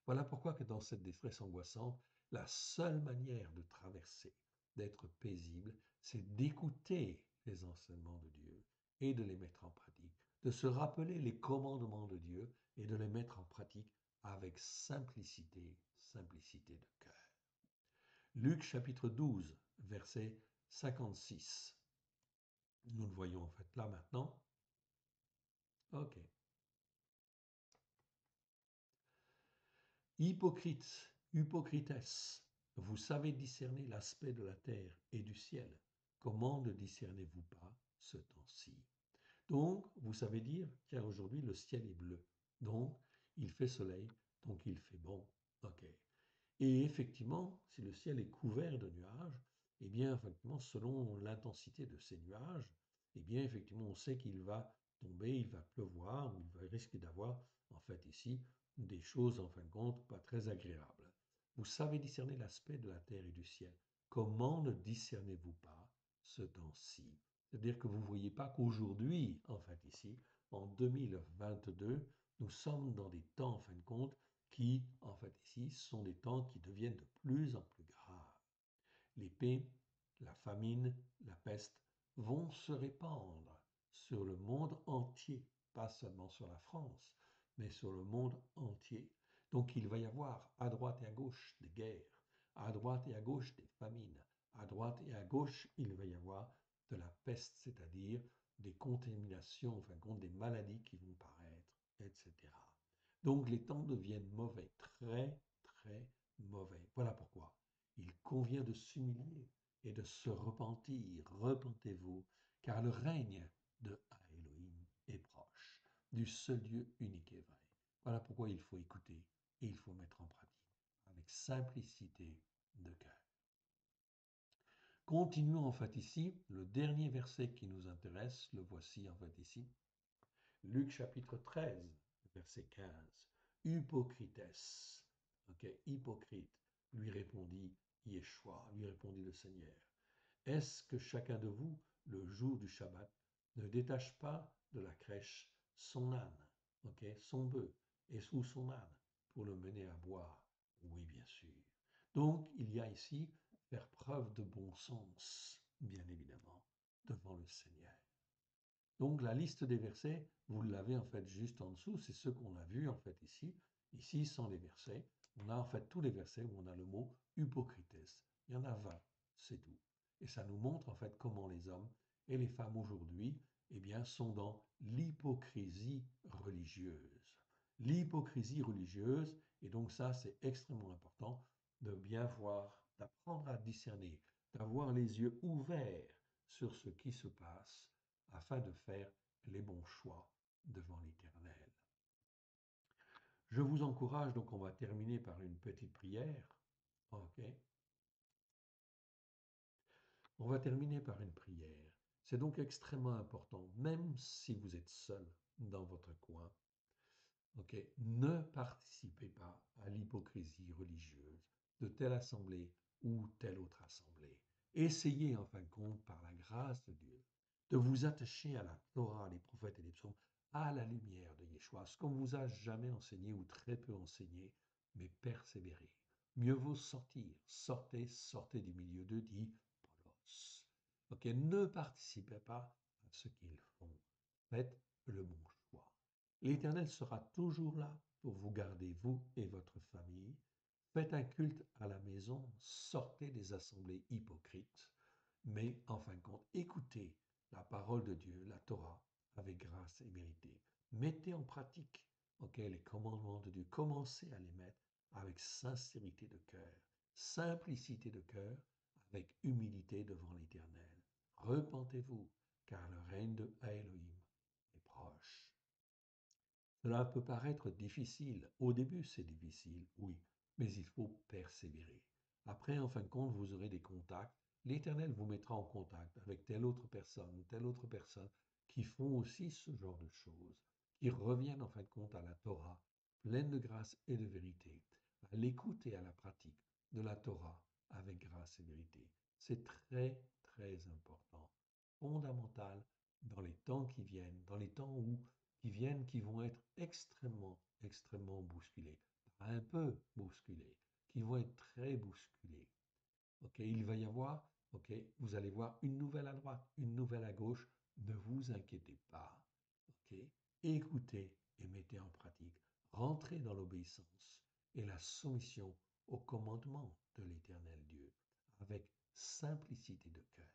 Voilà pourquoi que dans cette détresse angoissante, la seule manière de traverser, d'être paisible, c'est d'écouter les enseignements de Dieu et de les mettre en pratique, de se rappeler les commandements de Dieu et de les mettre en pratique avec simplicité, simplicité de cœur. Luc chapitre 12, verset 56. Nous le voyons en fait là maintenant. Ok. Hypocrite, hypocrites, vous savez discerner l'aspect de la terre et du ciel. Comment ne discernez-vous pas ce temps-ci? Donc, vous savez dire, tiens, aujourd'hui, le ciel est bleu. Donc, il fait soleil, donc il fait bon. OK. Et effectivement, si le ciel est couvert de nuages, eh bien, effectivement, selon l'intensité de ces nuages, eh bien, effectivement, on sait qu'il va tomber, il va pleuvoir, ou il va risquer d'avoir, en fait, ici, des choses, en fin de compte, pas très agréables. Vous savez discerner l'aspect de la terre et du ciel. Comment ne discernez-vous pas ce temps-ci? C'est-à-dire que vous ne voyez pas qu'aujourd'hui, en fait, ici, en 2022, nous sommes dans des temps, en fin de compte, qui, en fait, ici, sont des temps qui deviennent de plus en plus graves. L'épée, la famine, la peste vont se répandre sur le monde entier, pas seulement sur la France, mais sur le monde entier. Donc il va y avoir à droite et à gauche des guerres, à droite et à gauche des famines, à droite et à gauche il va y avoir de la peste, c'est-à-dire des contaminations, enfin compte des maladies qui vont paraître, etc. Donc les temps deviennent mauvais, très, très mauvais. Voilà pourquoi il convient de s'humilier et de se repentir. Repentez-vous, car le règne de Elohim est proche, du seul Dieu unique et vrai. Voilà pourquoi il faut écouter et il faut mettre en pratique, avec simplicité de cœur. Continuons en fait ici, le dernier verset qui nous intéresse, le voici en fait ici, Luc chapitre 13, verset 15. Hypocrites, ok, hypocrite, lui répondit Yeshua, lui répondit le Seigneur. Est-ce que chacun de vous, le jour du Shabbat, ne détache pas de la crèche son âne, ok, son bœuf, et sous son âne, pour le mener à boire? Oui, bien sûr. Donc, il y a ici faire preuve de bon sens, bien évidemment, devant le Seigneur. Donc la liste des versets, vous l'avez en fait juste en dessous, c'est ce qu'on a vu en fait ici. Ici sont les versets. On a en fait tous les versets où on a le mot hypocrites. Il y en a 20, c'est tout. Et ça nous montre en fait comment les hommes et les femmes aujourd'hui, eh bien, sont dans l'hypocrisie religieuse. L'hypocrisie religieuse, et donc ça c'est extrêmement important de bien voir, d'apprendre à discerner, d'avoir les yeux ouverts sur ce qui se passe afin de faire les bons choix devant l'Éternel. Je vous encourage, donc on va terminer par une petite prière. Ok. On va terminer par une prière. C'est donc extrêmement important, même si vous êtes seul dans votre coin, ok, ne participez pas à l'hypocrisie religieuse de telle assemblée ou telle autre assemblée. Essayez en fin de compte, par la grâce de Dieu, de vous attacher à la Torah, les prophètes et les psaumes, à la lumière de Yeshua, ce qu'on vous a jamais enseigné ou très peu enseigné, mais persévérez. Mieux vaut sortir, sortez, sortez du milieu d'eux, dit Paulos. Ok, ne participez pas à ce qu'ils font. Faites le bon choix. L'Éternel sera toujours là pour vous garder, vous et votre famille. Faites un culte à la maison, sortez des assemblées hypocrites, mais en fin de compte, écoutez la parole de Dieu, la Torah, avec grâce et vérité. Mettez en pratique les commandements de Dieu. Commencez à les mettre avec sincérité de cœur, simplicité de cœur, avec humilité devant l'Éternel. Repentez-vous, car le règne de Elohim est proche. Cela peut paraître difficile. Au début, c'est difficile, oui, mais il faut persévérer. Après, en fin de compte, vous aurez des contacts. L'Éternel vous mettra en contact avec telle autre personne qui font aussi ce genre de choses, qui reviennent en fin de compte à la Torah, pleine de grâce et de vérité, à l'écoute et à la pratique de la Torah avec grâce et vérité. C'est très, très important, fondamental dans les temps qui viennent, dans les temps où qui viennent, qui vont être extrêmement, extrêmement bousculés. Pas un peu bousculés, qui vont être très bousculés. Ok, il va y avoir, ok, vous allez voir une nouvelle à droite, une nouvelle à gauche. Ne vous inquiétez pas. Ok, écoutez et mettez en pratique. Rentrez dans l'obéissance et la soumission au commandement de l'Éternel Dieu avec simplicité de cœur.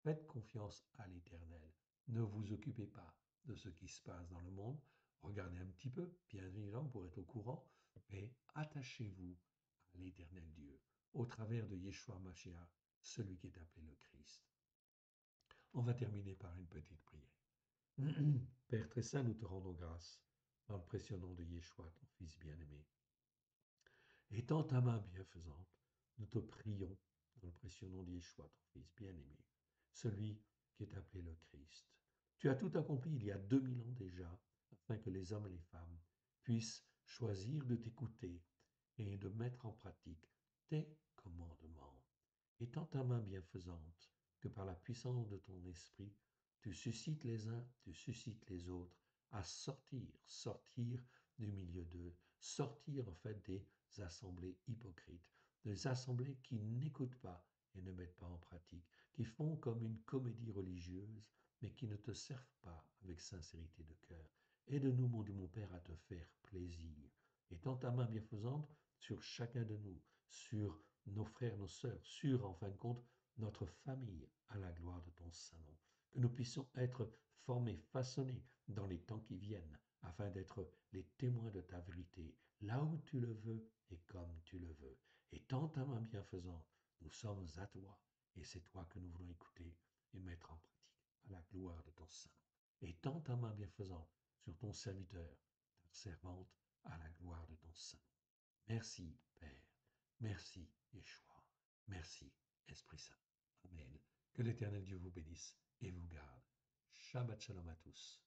Faites confiance à l'Éternel. Ne vous occupez pas de ce qui se passe dans le monde. Regardez un petit peu, bien évidemment, pour être au courant, mais attachez-vous à l'Éternel Dieu, au travers de Yeshua Mashiach, celui qui est appelé le Christ. On va terminer par une petite prière. Père très saint, nous te rendons grâce dans le précieux nom de Yeshua, ton Fils bien-aimé. Étends ta main bienfaisante, nous te prions dans le précieux nom de Yeshua, ton Fils bien-aimé, celui qui est appelé le Christ. Tu as tout accompli il y a 2000 ans déjà, afin que les hommes et les femmes puissent choisir de t'écouter et de mettre en pratique tes commandements. Étends ta main bienfaisante, que par la puissance de ton esprit, tu suscites les uns, tu suscites les autres à sortir du milieu d'eux, sortir en fait des assemblées hypocrites, des assemblées qui n'écoutent pas et ne mettent pas en pratique, qui font comme une comédie religieuse, mais qui ne te servent pas avec sincérité de cœur. Aide-nous, mon Dieu, mon Père, à te faire plaisir. Étends ta main bienfaisante sur chacun de nous, sur nos frères, nos sœurs, sur, en fin de compte, notre famille, à la gloire de ton Saint-Nom. Que nous puissions être formés, façonnés dans les temps qui viennent, afin d'être les témoins de ta vérité, là où tu le veux et comme tu le veux. Et tant ta main bienfaisante, nous sommes à toi, et c'est toi que nous voulons écouter et mettre en pratique, à la gloire de ton Saint-Nom. Et tant ta main bienfaisante sur ton serviteur, ta servante, à la gloire de ton Saint-Nom. Merci, Père. Merci, Yeshua. Merci, Esprit Saint. Amen. Que l'Éternel Dieu vous bénisse et vous garde. Shabbat Shalom à tous.